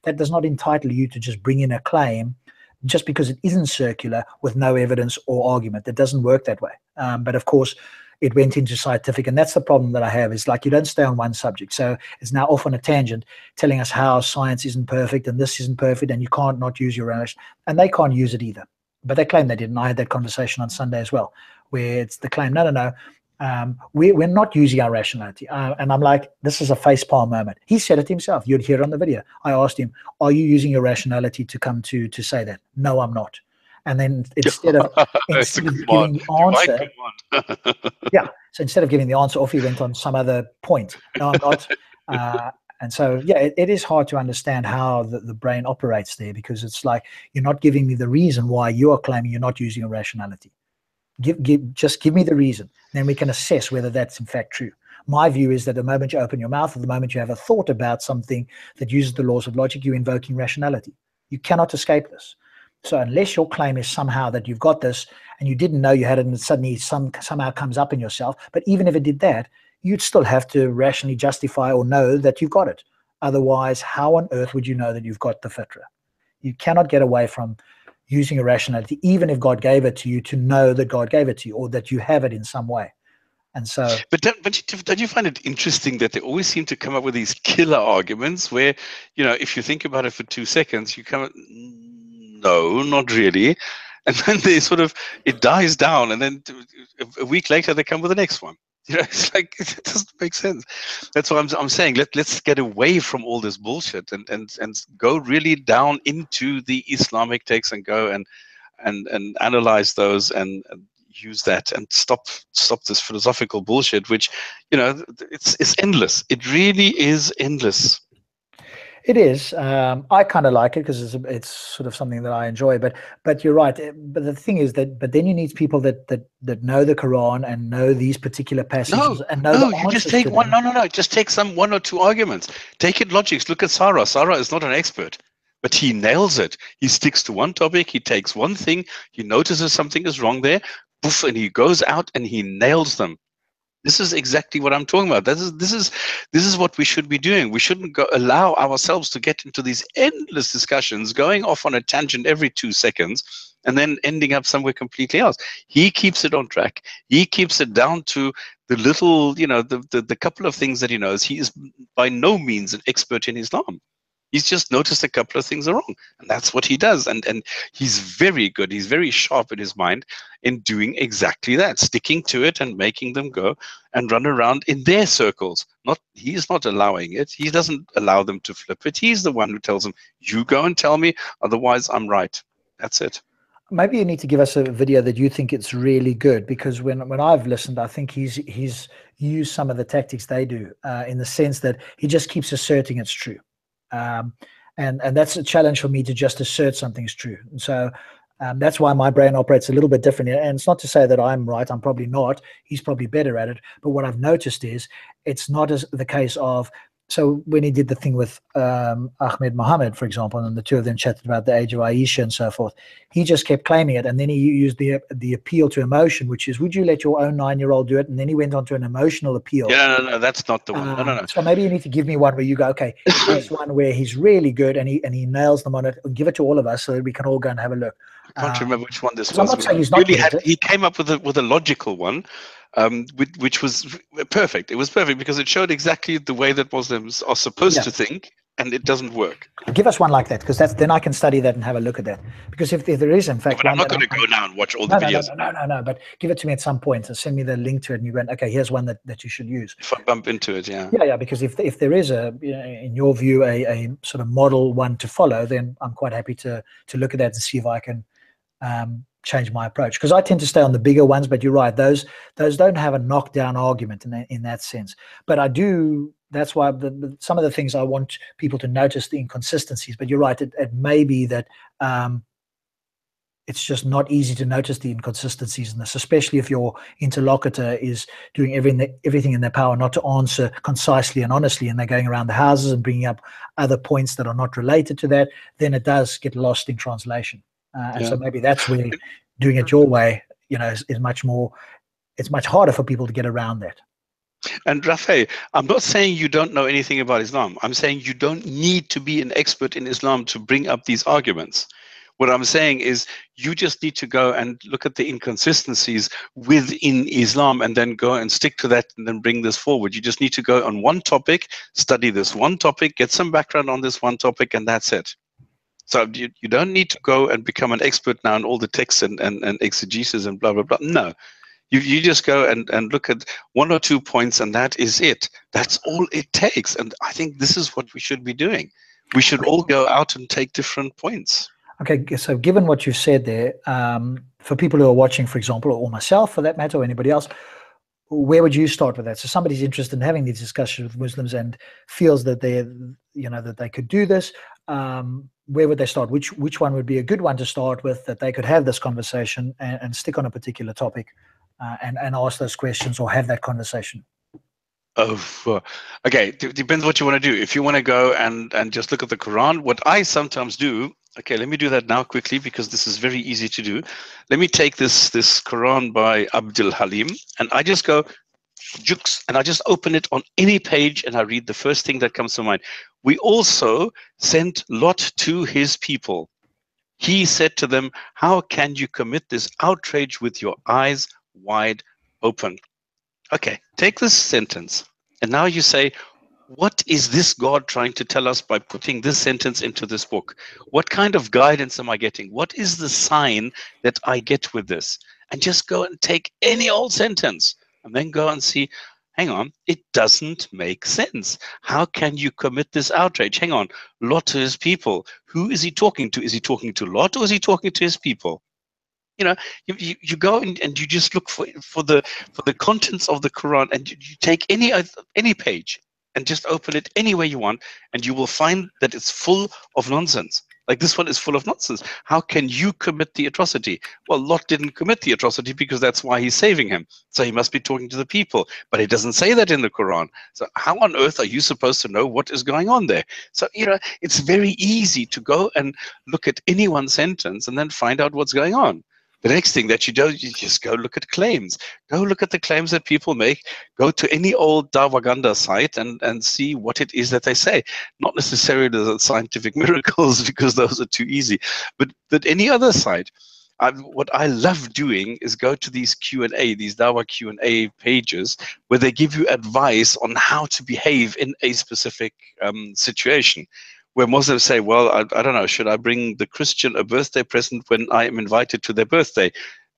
that does not entitle you to just bring in a claim just because it isn't circular with no evidence or argument. That doesn't work that way. But of course, it went into scientific, and that's the problem that I have, is like, you don't stay on one subject. So it's now off on a tangent, telling us how science isn't perfect and this isn't perfect, and you can't not use your own, and they can't use it either. But they claim they did, and I had that conversation on Sunday as well, where it's the claim, no, we're not using our rationality. And I'm like, this is a facepalm moment. He said it himself. You'd hear it on the video. I asked him, are you using your rationality to come to say that? No, I'm not. And then instead of giving the answer, yeah, so instead of giving the answer, off he went on some other point. No, I'm not. And so, yeah, it is hard to understand how the brain operates there, because it's like, you're not giving me the reason why you are claiming you're not using your rationality. Just give me the reason. Then we can assess whether that's in fact true. My view is that the moment you open your mouth, or the moment you have a thought about something that uses the laws of logic, you're invoking rationality. You cannot escape this. So unless your claim is somehow that you've got this and you didn't know you had it, and it suddenly somehow comes up in yourself, but even if it did that, you'd still have to rationally justify or know that you've got it. Otherwise, how on earth would you know that you've got the Fitra? You cannot get away from, using your rationality, even if God gave it to you, to know that God gave it to you, or that you have it in some way. And so, but don't you find it interesting that they always seem to come up with these killer arguments where, you know, if you think about it for 2 seconds, you come, no, not really, and then they sort of, it dies down, and then a week later they come with the next one. You know, it's like, it doesn't make sense. That's what I'm saying. Let's get away from all this bullshit and go really down into the Islamic texts and go and analyze those and use that and stop this philosophical bullshit, which, you know, it's endless. It really is endless. It is. I kind of like it because it's sort of something that I enjoy. But you're right. But the thing is that then you need people that know the Quran and know these particular passages and know the answers. You just take one. No. Just take some 1 or 2 arguments. Take it logics. Look at Sarah. Sarah is not an expert, but he nails it. He sticks to one topic. He takes one thing. He notices something is wrong there, poof, and he goes out and he nails them. This is exactly what I'm talking about. This is what we should be doing. We shouldn't allow ourselves to get into these endless discussions, going off on a tangent every 2 seconds, and then ending up somewhere completely else. He keeps it on track. He keeps it down to the little, you know, the couple of things that he knows. He is by no means an expert in Islam. He's just noticed a couple of things are wrong, and that's what he does. And he's very good. He's very sharp in his mind in doing exactly that, sticking to it and making them go and run around in their circles. He's not allowing it. He doesn't allow them to flip it. He's the one who tells them, you go and tell me, otherwise I'm right. That's it. Maybe you need to give us a video that you think it's really good, because when I've listened, I think he's used some of the tactics they do in the sense that he just keeps asserting it's true. And that's a challenge for me, to just assert something's true. And so that's why my brain operates a little bit differently. And it's not to say that I'm right. I'm probably not. He's probably better at it. But what I've noticed is it's not as the case of, so when he did the thing with Ahmed Mohammed, for example, and the two of them chatted about the age of Aisha and so forth, he just kept claiming it. And then he used the appeal to emotion, which is, would you let your own 9-year-old do it? And then he went on to an emotional appeal. Yeah, no, that's not the one. No. So maybe you need to give me one where you go, okay, here's one where he's really good and he nails them on it, and give it to all of us so that we can all go and have a look. I can't remember which one this was. I'm not saying he's not good at it. He came up with a logical one, which was perfect. It was perfect because it showed exactly the way that Muslims are supposed to think, and it doesn't work. Give us one like that, because then I can study that and have a look at that. Because if there is, in fact, but I'm not going to go now and watch all the videos. No. But give it to me at some point and send me the link to it, and you went, okay, here's one that you should use. If I bump into it, yeah. Yeah. Because if there is in your view, a sort of model one to follow, then I'm quite happy to look at that and see if I can change my approach, because I tend to stay on the bigger ones. But you're right, those don't have a knockdown argument in that sense. But I do. That's why some of the things I want people to notice the inconsistencies. But you're right, it may be that it's just not easy to notice the inconsistencies in this, especially if your interlocutor is doing everything in their power not to answer concisely and honestly, and they're going around the houses and bringing up other points that are not related to that. Then it does get lost in translation. And so maybe that's where doing it your way, is much more. It's much harder for people to get around that. And Rafael, I'm not saying you don't know anything about Islam. I'm saying you don't need to be an expert in Islam to bring up these arguments. What I'm saying is you just need to go and look at the inconsistencies within Islam and then go and stick to that and then bring this forward. You just need to go on one topic, study this one topic, get some background on this one topic, and that's it. So you don't need to go and become an expert now in all the texts and exegesis and blah, blah, blah. No. You just go and look at 1 or 2 points, and that is it. That's all it takes. And I think this is what we should be doing. We should all go out and take different points. Okay, so given what you've said there, for people who are watching, for example, or myself for that matter, or anybody else, where would you start with that? So somebody's interested in having these discussions with Muslims and feels that that they could do this. Where would they start? Which one would be a good one to start with, that they could have this conversation and stick on a particular topic and ask those questions or have that conversation? Okay, depends what you want to do. If you want to go and just look at the Quran, what I sometimes do, okay, let me do that now quickly because this is very easy to do. Let me take this Quran by Abdul Halim, and I just go, and I just open it on any page and I read the first thing that comes to mind. We also sent Lot to his people. He said to them, how can you commit this outrage with your eyes wide open? Okay, take this sentence, and now you say, what is this God trying to tell us by putting this sentence into this book? What kind of guidance am I getting? What is the sign that I get with this? And just go and take any old sentence and then go and see, hang on, it doesn't make sense. How can you commit this outrage? Hang on, Lot to his people. Who is he talking to? Is he talking to Lot, or is he talking to his people? You know, you go and you just look for the contents of the Quran, and you take any page and just open it any way you want, and you will find that it's full of nonsense. Like, this one is full of nonsense. How can you commit the atrocity? Well, Lot didn't commit the atrocity because that's why he's saving him. So he must be talking to the people. But it doesn't say that in the Quran. So how on earth are you supposed to know what is going on there? So, you know, it's very easy to go and look at any one sentence and then find out what's going on. The next thing that you do, you just go look at claims. Go look at the claims that people make. Go to any old Dawaganda site and see what it is that they say. Not necessarily the scientific miracles, because those are too easy, but any other site. What I love doing is go to these Q&A, these Dawa Q&A pages, where they give you advice on how to behave in a specific situation. Where Muslims say, well, I don't know, should I bring the Christian a birthday present when I am invited to their birthday?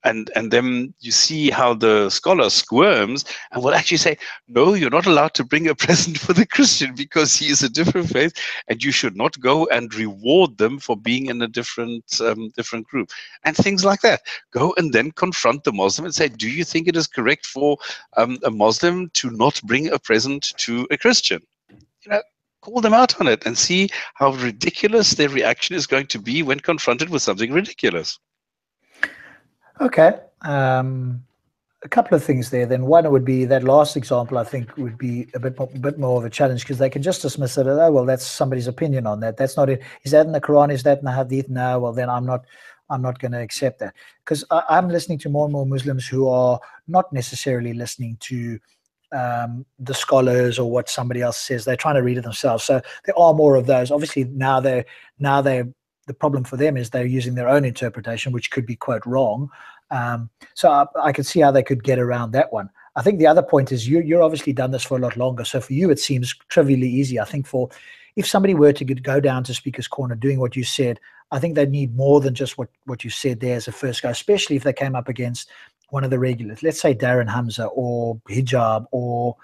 And then you see how the scholar squirms and will actually say, no, you're not allowed to bring a present for the Christian because he is a different faith, and you should not go and reward them for being in a different group, and things like that. Go and then confront the Muslim and say, do you think it is correct for a Muslim to not bring a present to a Christian? You know, call them out on it and see how ridiculous their reaction is going to be when confronted with something ridiculous. Okay. A couple of things there. Then one would be that last example, I think, would be a bit more of a challenge, because they can just dismiss it as, oh, well, that's somebody's opinion on that. That's not it. Is that in the Quran? Is that in the Hadith? No, well, then I'm not going to accept that. Because I'm listening to more and more Muslims who are not necessarily listening to the scholars or what somebody else says. They're trying to read it themselves. So there are more of those. Obviously, now the problem for them is they're using their own interpretation, which could be quite wrong. So I could see how they could get around that one. I think the other point is you're obviously done this for a lot longer. So for you, it seems trivially easy. I think if somebody were to go down to Speaker's Corner doing what you said, I think they'd need more than just what you said there as a first go, especially if they came up against one of the regulars, let's say Darren Hamza or Hijab or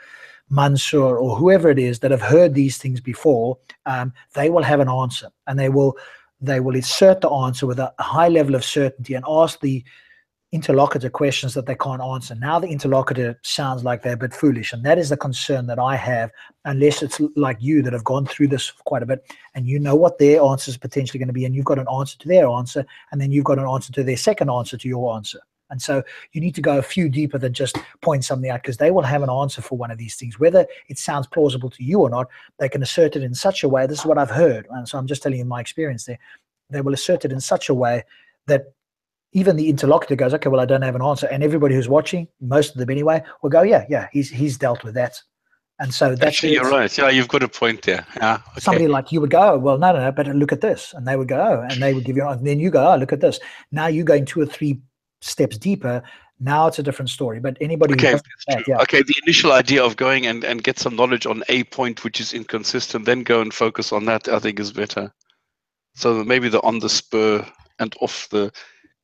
Mansour or whoever it is that have heard these things before. They will have an answer, and they will insert the answer with a high level of certainty and ask the interlocutor questions that they can't answer. Now the interlocutor sounds like they're a bit foolish, and that is the concern that I have, unless it's like you that have gone through this quite a bit and you know what their answer is potentially going to be, and you've got an answer to their answer, and then you've got an answer to their second answer to your answer. And so you need to go a few deeper than just point something out, because they will have an answer for one of these things. Whether it sounds plausible to you or not, they can assert it in such a way. This is what I've heard. And so I'm just telling you my experience there. They will assert it in such a way that even the interlocutor goes, okay, well, I don't have an answer. And everybody who's watching, most of them anyway, will go, yeah, he's dealt with that. And so that's actually, you're right. Yeah, you've got a point there. Yeah. Okay. Somebody like you would go, oh, well, no, but look at this. And they would go, oh, and they would give you, and then you go, oh, look at this. Now you're going 2 or 3 steps deeper. Now it's a different story. But anybody okay, who that, yeah. Okay, the initial idea of going and get some knowledge on a point which is inconsistent, then go and focus on that, I think is better. So maybe the on the spur and off the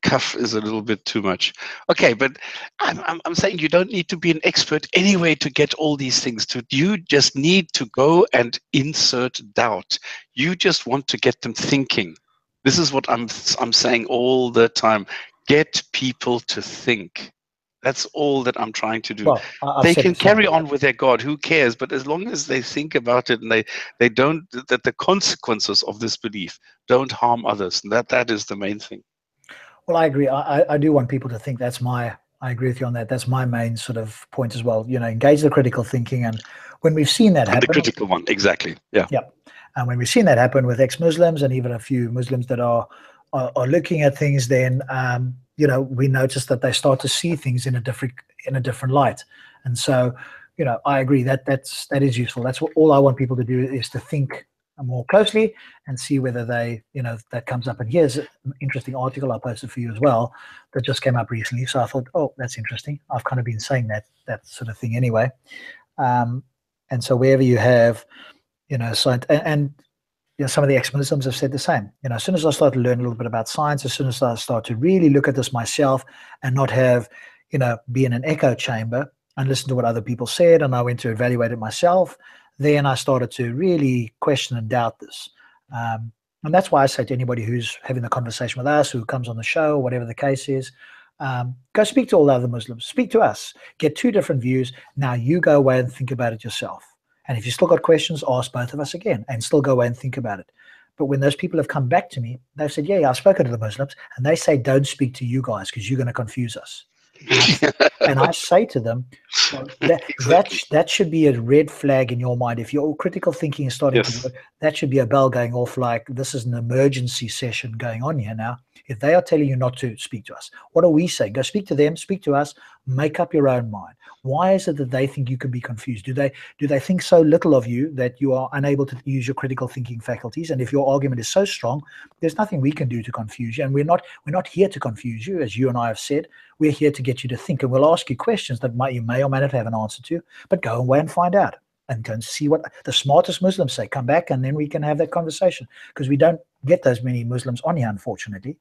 cuff is a little bit too much. Okay, but I'm saying you don't need to be an expert anyway to get all these things. You just need to go and insert doubt. You just want to get them thinking. This is what I'm saying all the time. Get people to think. That's all that I'm trying to do. Well, they can carry on with their God. Who cares? But as long as they think about it and they don't, that the consequences of this belief don't harm others. And that is the main thing. Well, I agree. I do want people to think. I agree with you on that. That's my main sort of point as well. You know, engage the critical thinking. And when we've seen that happen. The critical one, exactly. Yeah. Yeah. And when we've seen that happen with ex-Muslims and even a few Muslims that are looking at things, then you know, we notice that they start to see things in a different light. And so, you know, I agree that is useful. That's what all I want people to do, is to think more closely and see whether they, that comes up. And here's an interesting article I posted for you as well that just came up recently. So I thought, oh, that's interesting. I've kind of been saying that sort of thing anyway. And so wherever you have, science, and some of the ex-Muslims have said the same. As soon as I start to learn a little bit about science, as soon as I start to really look at this myself and not have, be in an echo chamber and listen to what other people said, and I went to evaluate it myself, then I started to really question and doubt this. And that's why I say to anybody who's having the conversation with us, who comes on the show, whatever the case is, go speak to all the other Muslims. Speak to us. Get two different views. Now you go away and think about it yourself. And if you still got questions, ask both of us again and still go away and think about it. But when those people have come back to me, they've said, yeah, I've spoken to the Muslims, and they say, don't speak to you guys because you're going to confuse us. And I say to them, well, that should be a red flag in your mind. If your critical thinking is starting to work, that should be a bell going off like this is an emergency session going on here now. If they are telling you not to speak to us, what are we saying? Go speak to them, speak to us, make up your own mind. Why is it that they think you can be confused? Do they think so little of you that you are unable to use your critical thinking faculties? And if your argument is so strong, there's nothing we can do to confuse you. And we're not here to confuse you, as you and I have said. We're here to get you to think, and we'll ask you questions that you may or may not have an answer to, but go away and find out and go and see what the smartest Muslims say. Come back and then we can have that conversation, because we don't get those many Muslims on here, unfortunately.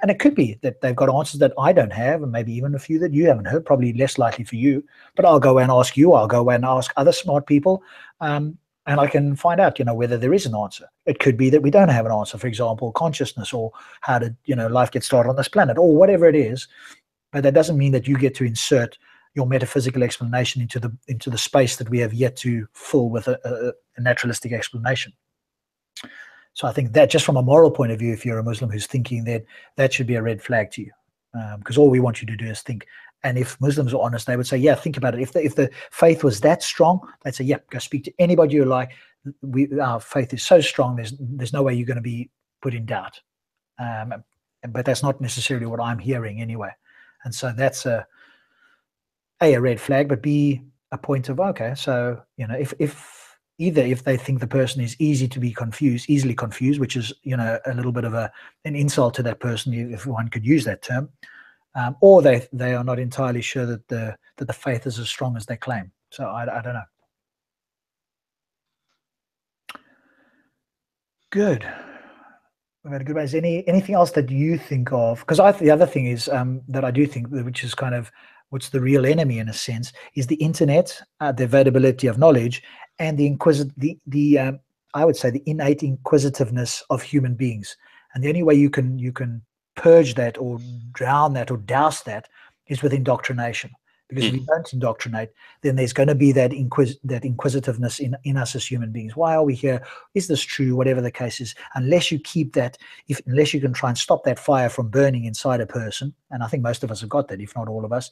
And it could be that they've got answers that I don't have, and maybe even a few that you haven't heard, probably less likely for you. But I'll go away and ask you. I'll go away and ask other smart people, and I can find out, whether there is an answer. It could be that we don't have an answer, for example, consciousness, or how did, life get started on this planet, or whatever it is. But that doesn't mean that you get to insert your metaphysical explanation into the space that we have yet to fill with a naturalistic explanation. So I think that, just from a moral point of view, if you're a Muslim who's thinking that should be a red flag to you, because all we want you to do is think. And if Muslims are honest, they would say, yeah, think about it. If the faith was that strong, they'd say, yeah, go speak to anybody you like. Our faith is so strong, there's no way you're going to be put in doubt. But that's not necessarily what I'm hearing anyway. And so that's a red flag, but B, a point of, okay, so, if they think the person is easily confused, which is, a little bit of an insult to that person, if one could use that term, or they are not entirely sure that the faith is as strong as they claim. So I don't know. Good. We've had a good one. Is anything else that you think of? Because the other thing is that I do think, which is kind of what's the real enemy in a sense, is the internet, the availability of knowledge, and I would say the innate inquisitiveness of human beings. And the only way you can purge that or drown that or douse that is with indoctrination. Because if we don't indoctrinate, then there's going to be that inquisitiveness in us as human beings. Why are we here? Is this true? Whatever the case is, unless you keep that, unless you can try and stop that fire from burning inside a person, and I think most of us have got that, if not all of us.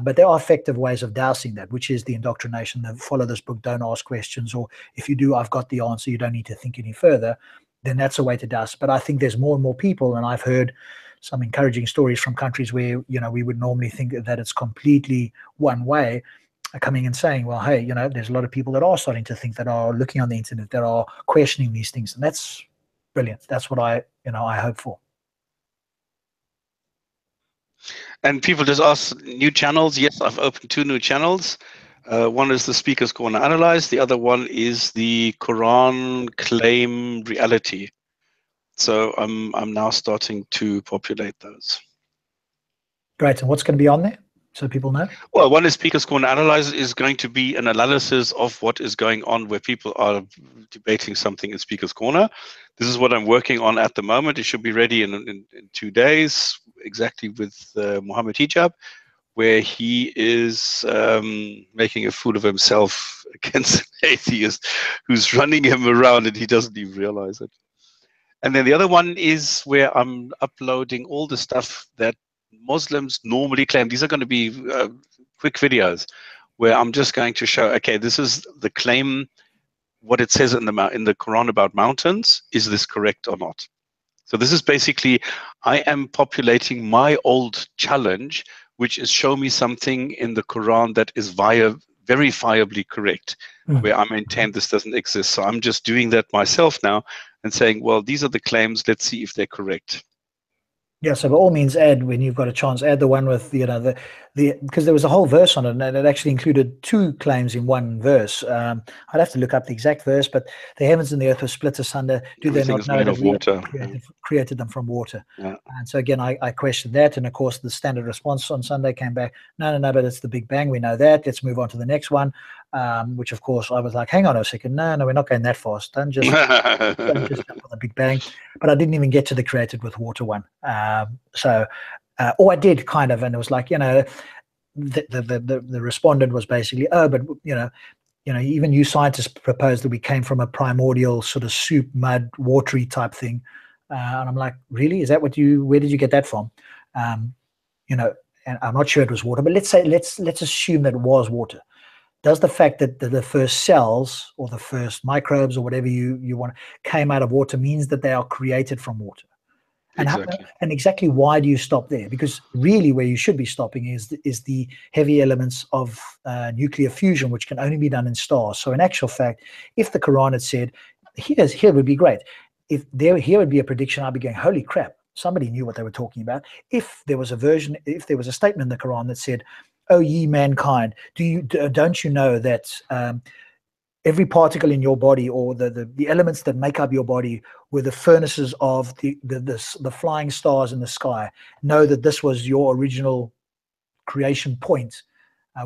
But there are effective ways of dousing that, which is the indoctrination, the follow this book, don't ask questions, or if you do, I've got the answer, you don't need to think any further. Then that's a way to douse. But I think there's more and more people, and I've heard some encouraging stories from countries where, we would normally think that it's completely one way, coming and saying, well, hey, there's a lot of people that are starting to think, that are looking on the internet, that are questioning these things. And that's brilliant. That's what I hope for. And people just ask new channels. Yes, I've opened 2 new channels. One is the Speaker's Corner Analyze. The other one is the Quran Claim Reality. So I'm now starting to populate those. Great. And what's going to be on there, so people know? Well, one is Speaker's Corner Analyze is going to be an analysis of what is going on where people are debating something in Speaker's Corner. This is what I'm working on at the moment. It should be ready in 2 days, exactly with Muhammad Hijab, where he is making a fool of himself against an atheist who's running him around and he doesn't even realize it. And then the other one is where I'm uploading all the stuff that Muslims normally claim. These are going to be quick videos where I'm just going to show, okay, this is the claim, what it says in the Quran about mountains. Is this correct or not? So this is basically, I am populating my old challenge, which is show me something in the Quran that is verifiably correct, where I maintain this doesn't exist. So I'm just doing that myself now and saying, well, these are the claims. Let's see if they're correct. Yeah, so by all means, add when you've got a chance. Add the one with the because there was a whole verse on it, and it actually included 2 claims in one verse. I'd have to look up the exact verse, but the heavens and the earth were split asunder. Do they not know that we created them from water? Yeah. And so again, I questioned that, and of course, the standard response on Sunday came back, no, but it's the Big Bang. We know that. Let's move on to the next one. Which of course I was like, hang on a second, no, we're not going that fast. Don't just jump on the Big Bang. But I didn't even get to the created with water one. Or I did kind of, and it was like, the respondent was basically, but even you scientists proposed that we came from a primordial sort of soup, mud, watery type thing. And I'm like, really? Is that where did you get that from? And I'm not sure it was water, but let's assume that it was water. Does the fact that the first cells or the first microbes or whatever you want came out of water means that they are created from water? And exactly why do you stop there? Because really where you should be stopping is the heavy elements of nuclear fusion, which can only be done in stars. So in actual fact, if the Quran had said, here would be great. Here would be a prediction, I'd be going, holy crap, somebody knew what they were talking about. If there was a statement in the Quran that said, "O ye mankind, don't you know that every particle in your body, or the elements that make up your body, were the furnaces of the flying stars in the sky? Know that this was your original creation point,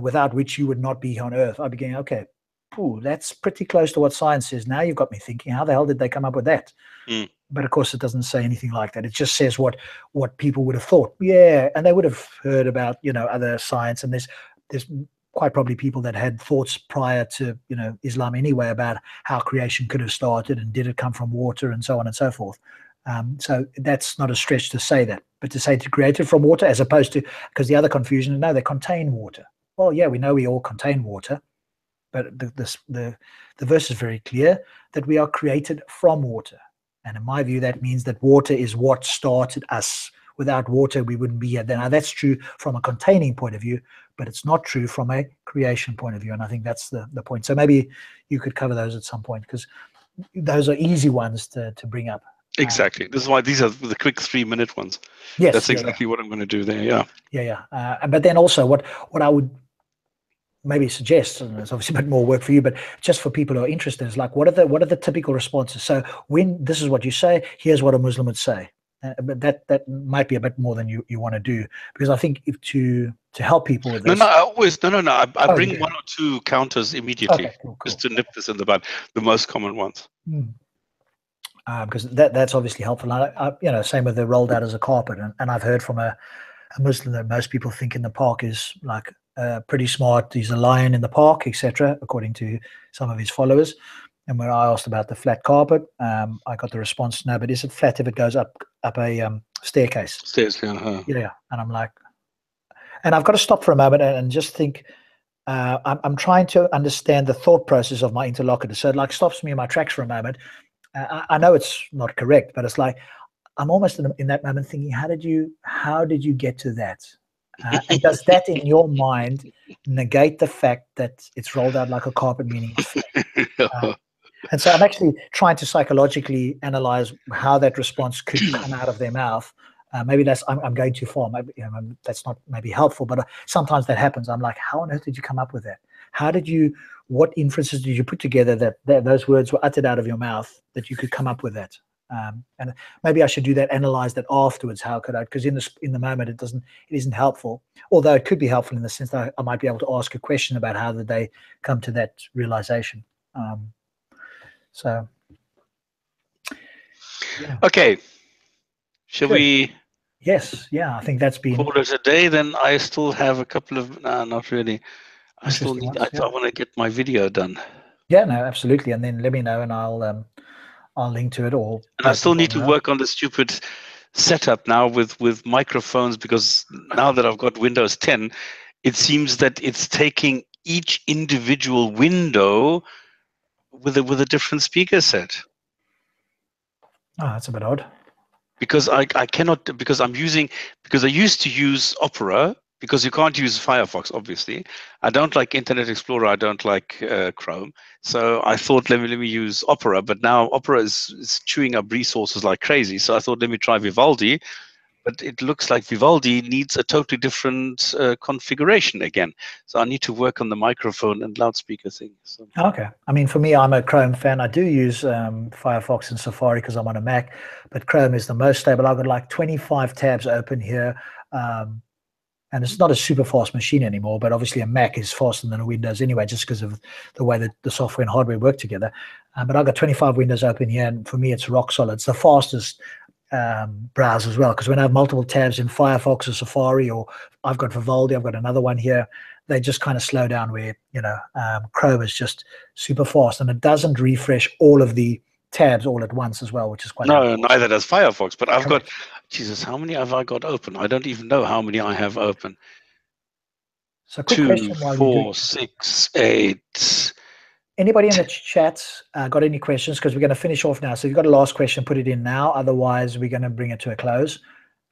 without which you would not be on Earth." I'd be going, okay, that's pretty close to what science says. Now you've got me thinking, how the hell did they come up with that? But of course, it doesn't say anything like that. It just says what people would have thought. Yeah, and they would have heard about other science, and there's quite probably people that had thoughts prior to Islam anyway about how creation could have started and did it come from water and so on and so forth. So that's not a stretch to say that, but to say to create it from water, as opposed to, because the other confusion is, no, they contain water. Well, yeah, we know we all contain water, but the verse is very clear that we are created from water. And in my view, that means that water is what started us. Without water, we wouldn't be here. Now, that's true from a containing point of view, but it's not true from a creation point of view. And I think that's the point. So maybe you could cover those at some point, because those are easy ones to bring up. Exactly. This is why these are the quick 3-minute ones. Yes. That's exactly what I'm going to do there. Yeah. But then also what I would maybe suggest, and it's obviously a bit more work for you, but just for people who are interested, is like, what are the typical responses? So when this is what you say, here's what a Muslim would say. But that might be a bit more than you want to do, because I think to help people with this. I bring 1 or 2 counters immediately, cool. Just to nip this in the bud, the most common ones. Because that's obviously helpful. Same with the rolled out as a carpet, and I've heard from a Muslim that most people think in the park is like pretty smart. He's a lion in the park, etc., according to some of his followers. And when I asked about the flat carpet, I got the response, no, but is it flat if it goes up a staircase? Stairs, yeah. Yeah. And I'm like, and I've got to stop for a moment and just think, I'm trying to understand the thought process of my interlocutor. So it like stops me in my tracks for a moment. I know it's not correct, but it's like, I'm almost in that moment thinking, how did you get to that? And does that in your mind negate the fact that it's rolled out like a carpet, meaning it's flat? And so I'm actually trying to psychologically analyze how that response could come out of their mouth. Maybe I'm going too far. Maybe that's not maybe helpful, but sometimes that happens. I'm like, how on earth did you come up with that? What inferences did you put together that those words were uttered out of your mouth that you could come up with that? And maybe I should do that, analyze that afterwards. How could I? Because in the moment it isn't helpful. Although it could be helpful in the sense that I might be able to ask a question about how did they come to that realization. So, yeah. Okay. Shall we? Yes. Yeah. I think that's been. Call it a day. Then I still have a couple of. Not really. I still need. I want to get my video done. Yeah. No. Absolutely. And then let me know, and I'll link to it all. And I still need to work on the stupid setup now with microphones, because now that I've got Windows 10, it seems that it's taking each individual window with a different speaker set. Oh, that's a bit odd. Because I cannot, because I used to use Opera, because you can't use Firefox, obviously. I don't like Internet Explorer. I don't like Chrome. So I thought, let me use Opera. But now Opera is chewing up resources like crazy. So I thought, let me try Vivaldi. But it looks like Vivaldi needs a totally different configuration again. So I need to work on the microphone and loudspeaker thing. So. Okay. I mean, for me, I'm a Chrome fan. I do use Firefox and Safari because I'm on a Mac, but Chrome is the most stable. I've got like 25 tabs open here. And it's not a super fast machine anymore, but obviously a Mac is faster than a Windows anyway, just because of the way that the software and hardware work together. But I've got 25 windows open here, and for me, it's rock solid. It's the fastest browser as well, because when I have multiple tabs in Firefox or Safari, or I've got Vivaldi, I've got another one here, they just kind of slow down where, Chrome is just super fast, and it doesn't refresh all of the tabs all at once as well, which is quite No, neither does Firefox. But I've Correct. got, Jesus, how many have I got open? I don't even know how many I have open. So quick 2, question while 4, 6, 8. Anybody in the chat got any questions? Because we're going to finish off now. So if you've got a last question, put it in now. Otherwise, we're going to bring it to a close.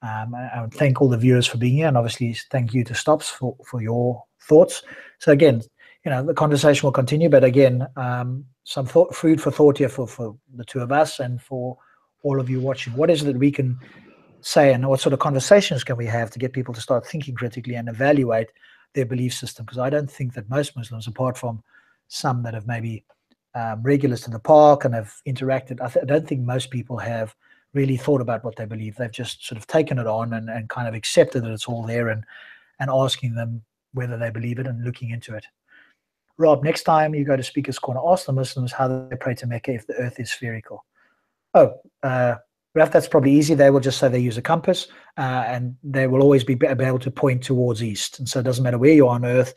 I would thank all the viewers for being here, and obviously thank you to Stops for your thoughts. So again, the conversation will continue, but again, some food for thought here for the two of us and for all of you watching. What is it that we can say, and what sort of conversations can we have to get people to start thinking critically and evaluate their belief system? Because I don't think that most Muslims, apart from some that have maybe regulars to the park and have interacted, I don't think most people have really thought about what they believe. They've just sort of taken it on and kind of accepted that it's all there, and asking them whether they believe it and looking into it. Rob, next time you go to Speaker's Corner, ask the Muslims how they pray to Mecca if the earth is spherical. Raf, that's probably easy. They will just say they use a compass, and they will always be able to point towards east. And so it doesn't matter where you are on earth,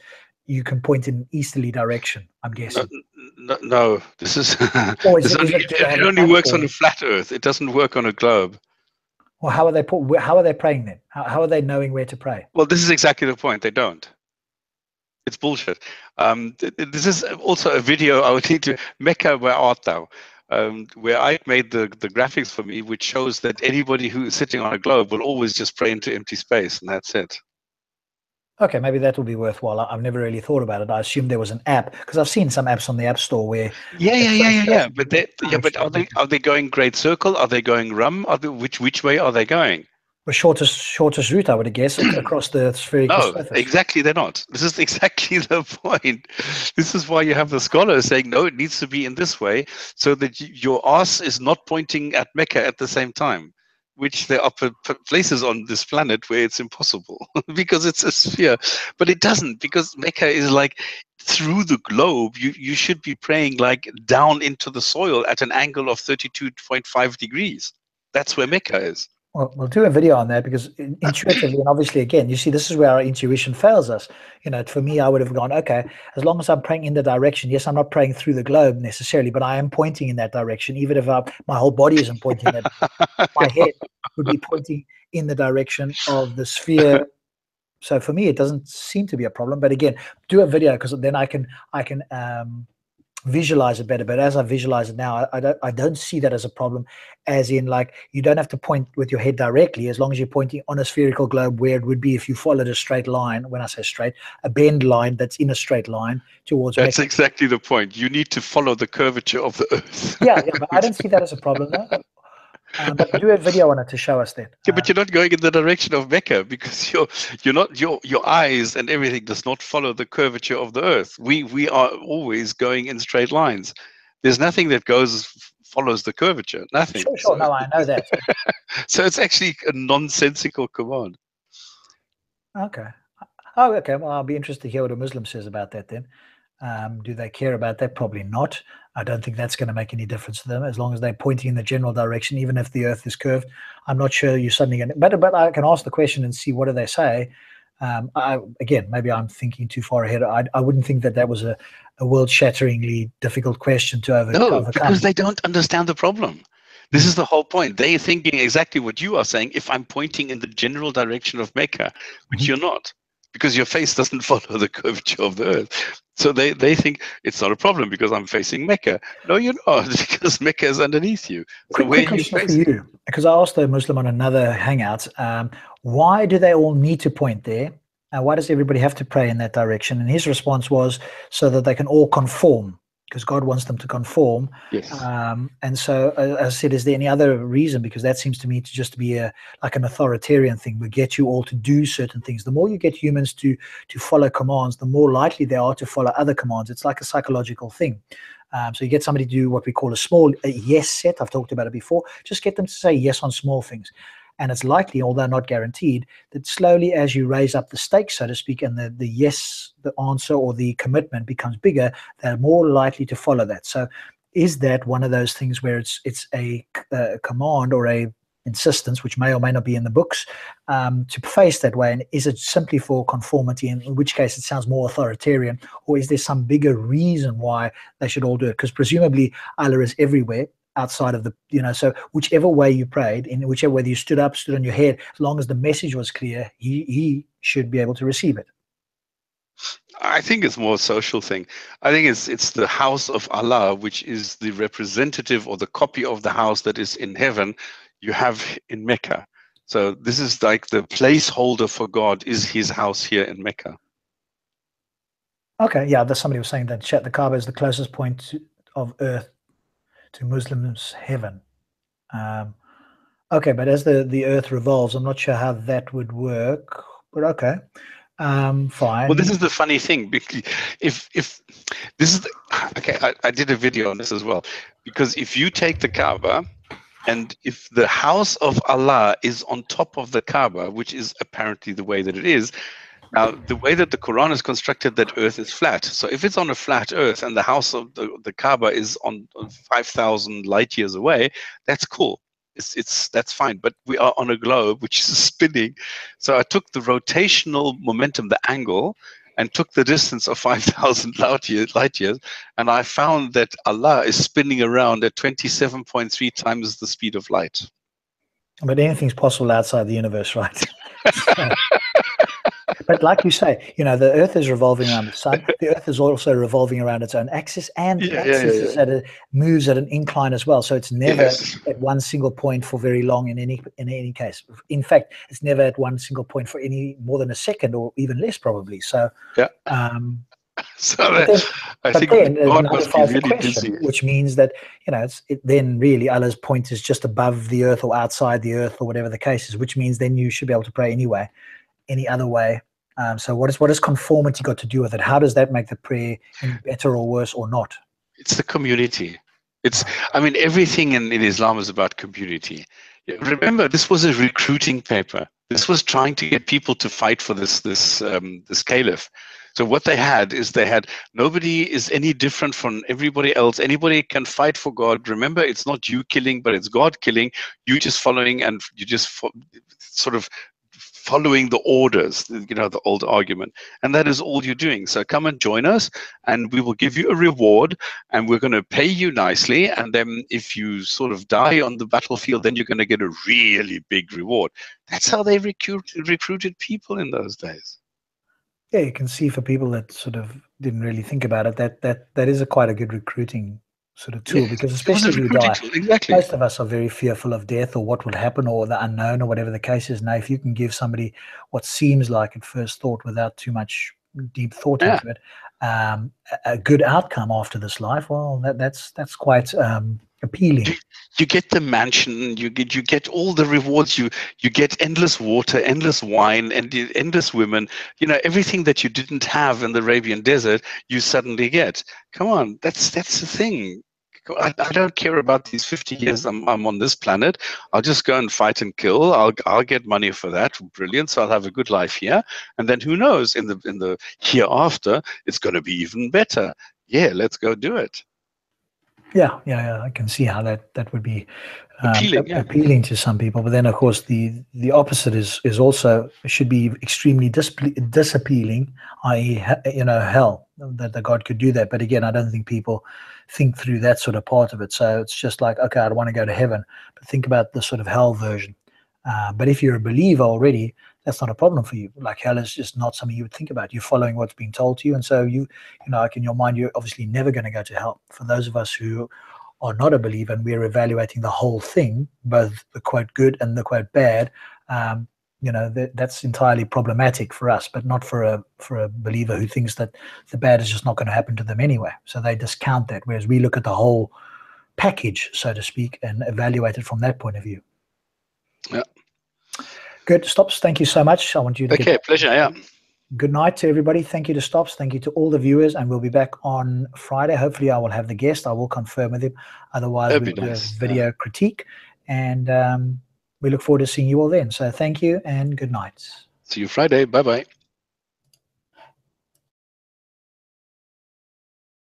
you can point in an easterly direction, I'm guessing. No, this is it only works on a flat earth. It doesn't work on a globe. Well, how are they praying then? How are they knowing where to pray? Well, this is exactly the point. They don't. It's bullshit. This is also a video I would need to, Mecca, where art thou? Where I made the graphics for me, which shows that anybody who is sitting on a globe will always just pray into empty space, and that's it. Okay, maybe that will be worthwhile. I've never really thought about it. I assumed there was an app, because I've seen some apps on the App Store where yeah. But are they going great circle? Are they going rum? Which way are they going? The shortest route, I would guess, across the spherical surface. No, exactly, they're not. This is exactly the point. This is why you have the scholars saying, no, it needs to be in this way, so that your ass is not pointing at Mecca at the same time, which there are places on this planet where it's impossible because it's a sphere. But it doesn't, because Mecca is like through the globe. You should be praying like down into the soil at an angle of 32.5 degrees. That's where Mecca is. Well, we'll do a video on that, because intuitively, and obviously, again, you see, this is where our intuition fails us. For me, I would have gone, okay, as long as I'm praying in the direction, yes, I'm not praying through the globe necessarily, but I am pointing in that direction, even if my whole body isn't pointing that. My head would be pointing in the direction of the sphere. So for me, it doesn't seem to be a problem. But again, do a video, because then I can visualize it better. But as I visualize it now, I don't see that as a problem, as in, like, you don't have to point with your head directly, as long as you're pointing on a spherical globe, where it would be if you followed a straight line. When I say straight, a bend line that's in a straight line towards That's Mecca. exactly the point. You need to follow the curvature of the earth. yeah, but I don't see that as a problem, though. But do a video on it to show us then. Yeah, but you're not going in the direction of Mecca, because your eyes and everything does not follow the curvature of the earth. We are always going in straight lines. There's nothing that follows the curvature. Nothing. Sure. So, no, I know that. So it's actually a nonsensical command. Okay. Oh, okay. Well, I'll be interested to hear what a Muslim says about that then. Do they care about that? Probably not. I don't think that's going to make any difference to them, as long as they're pointing in the general direction, even if the earth is curved. I'm not sure you're suddenly going to, but I can ask the question and see what do they say. Again, maybe I'm thinking too far ahead. I wouldn't think that was a world-shatteringly difficult question to overcome. No, because they don't understand the problem. This is the whole point. They're thinking exactly what you are saying. If I'm pointing in the general direction of Mecca, which you're not, because your face doesn't follow the curvature of the earth. So they think it's not a problem because I'm facing Mecca. No, you're not, because Mecca is underneath you. So quick question for you, because I asked a Muslim on another hangout, why do they all need to point there? Why does everybody have to pray in that direction? And his response was so that they can all conform, because God wants them to conform. Yes. And so, as I said, is there any other reason? Because that seems to me to just be like an authoritarian thing. We get you all to do certain things. The more you get humans to follow commands, the more likely they are to follow other commands. It's like a psychological thing. So you get somebody to do what we call a yes set. I've talked about it before. Just get them to say yes on small things. And it's likely, although not guaranteed, that slowly as you raise up the stakes, so to speak, and the yes, the answer or the commitment becomes bigger, they're more likely to follow that. So is that one of those things where it's a command or a insistence, which may or may not be in the books, to face that way? And is it simply for conformity, in which case it sounds more authoritarian, or is there some bigger reason why they should all do it? Because presumably Allah is everywhere, outside of the, so whichever way you prayed, in whichever way you stood up, stood on your head, as long as the message was clear, he should be able to receive it. I think it's more a social thing. I think it's the house of Allah, which is the representative or the copy of the house that is in heaven you have in Mecca. So this is like the placeholder for God is his house here in Mecca. Okay, yeah, there's somebody was saying that the Kaaba is the closest point of earth to Muslims' heaven. Okay, but as the earth revolves, I'm not sure how that would work, but okay, fine. Well, this is the funny thing, because if this is okay, I did a video on this as well, because if you take the Kaaba and if the house of Allah is on top of the Kaaba, which is apparently the way that it is, now, the way that the Quran is constructed, that Earth is flat. So if it's on a flat Earth and the house of the Kaaba is on 5,000 light years away, that's cool. That's fine. But we are on a globe which is spinning. So I took the rotational momentum, the angle, and took the distance of 5,000 light years, and I found that Allah is spinning around at 27.3 times the speed of light. But anything's possible outside the universe, right? But like you say, the Earth is revolving around the sun. The Earth is also revolving around its own axis, and the axis moves at an incline as well. So it's never at one single point for very long in any case. In fact, it's never at one single point for any more than a second, or even less probably. So yeah. I think God must be really busy. Which means that then really Allah's point is just above the Earth or outside the Earth or whatever the case is. Which means then you should be able to pray anyway, any other way. So what has conformity got to do with it? How does that make the prayer any better or worse or not? It's the community. Everything in Islam is about community. Remember, this was a recruiting paper. This was trying to get people to fight for this caliph. So what they had nobody is any different from everybody else. Anybody can fight for God. Remember, it's not you killing, but it's God killing. You just following, and you just sort of following the orders, the old argument. And that is all you're doing. So come and join us, and we will give you a reward, and we're going to pay you nicely. And then if you sort of die on the battlefield, then you're going to get a really big reward. That's how they recruited people in those days. Yeah, you can see for people that sort of didn't really think about it, that is quite a good recruiting sort of tool, because especially if you die, most of us are very fearful of death or what will happen or the unknown or whatever the case is. Now, if you can give somebody what seems like at first thought, without too much deep thought into it, a good outcome after this life, well, that's quite appealing. You get the mansion, you get all the rewards, you get endless water, endless wine, and endless women, everything that you didn't have in the Arabian desert, you suddenly get. Come on, that's the thing. I don't care about these 50 years I'm on this planet. I'll just go and fight and kill. I'll get money for that. Brilliant. So I'll have a good life here, and then who knows, in the hereafter it's going to be even better. Yeah, let's go do it. Yeah, I can see how that would be appealing to some people. But then, of course, the opposite is also should be extremely disappealing, i.e., hell, that God could do that. But again, I don't think people think through that sort of part of it. So it's just like, okay, I want to go to heaven, but think about the sort of hell version. But if you're a believer already, that's not a problem for you. Like, hell is just not something you would think about. You're following what's being told to you. And so like in your mind, you're obviously never going to go to hell. For those of us who are not a believer and we're evaluating the whole thing, both the quote good and the quote bad, you know, that's entirely problematic for us, but not for a believer who thinks that the bad is just not going to happen to them anyway. So they discount that, whereas we look at the whole package, so to speak, and evaluate it from that point of view. Yeah. Good. Stops, thank you so much. I want you to Okay, pleasure. Yeah. Good night to everybody. Thank you to Stops. Thank you to all the viewers, and we'll be back on Friday. Hopefully I will have the guest. I will confirm with him. Otherwise, we'll do a video critique, and we look forward to seeing you all then. So thank you and good night. See you Friday. Bye-bye.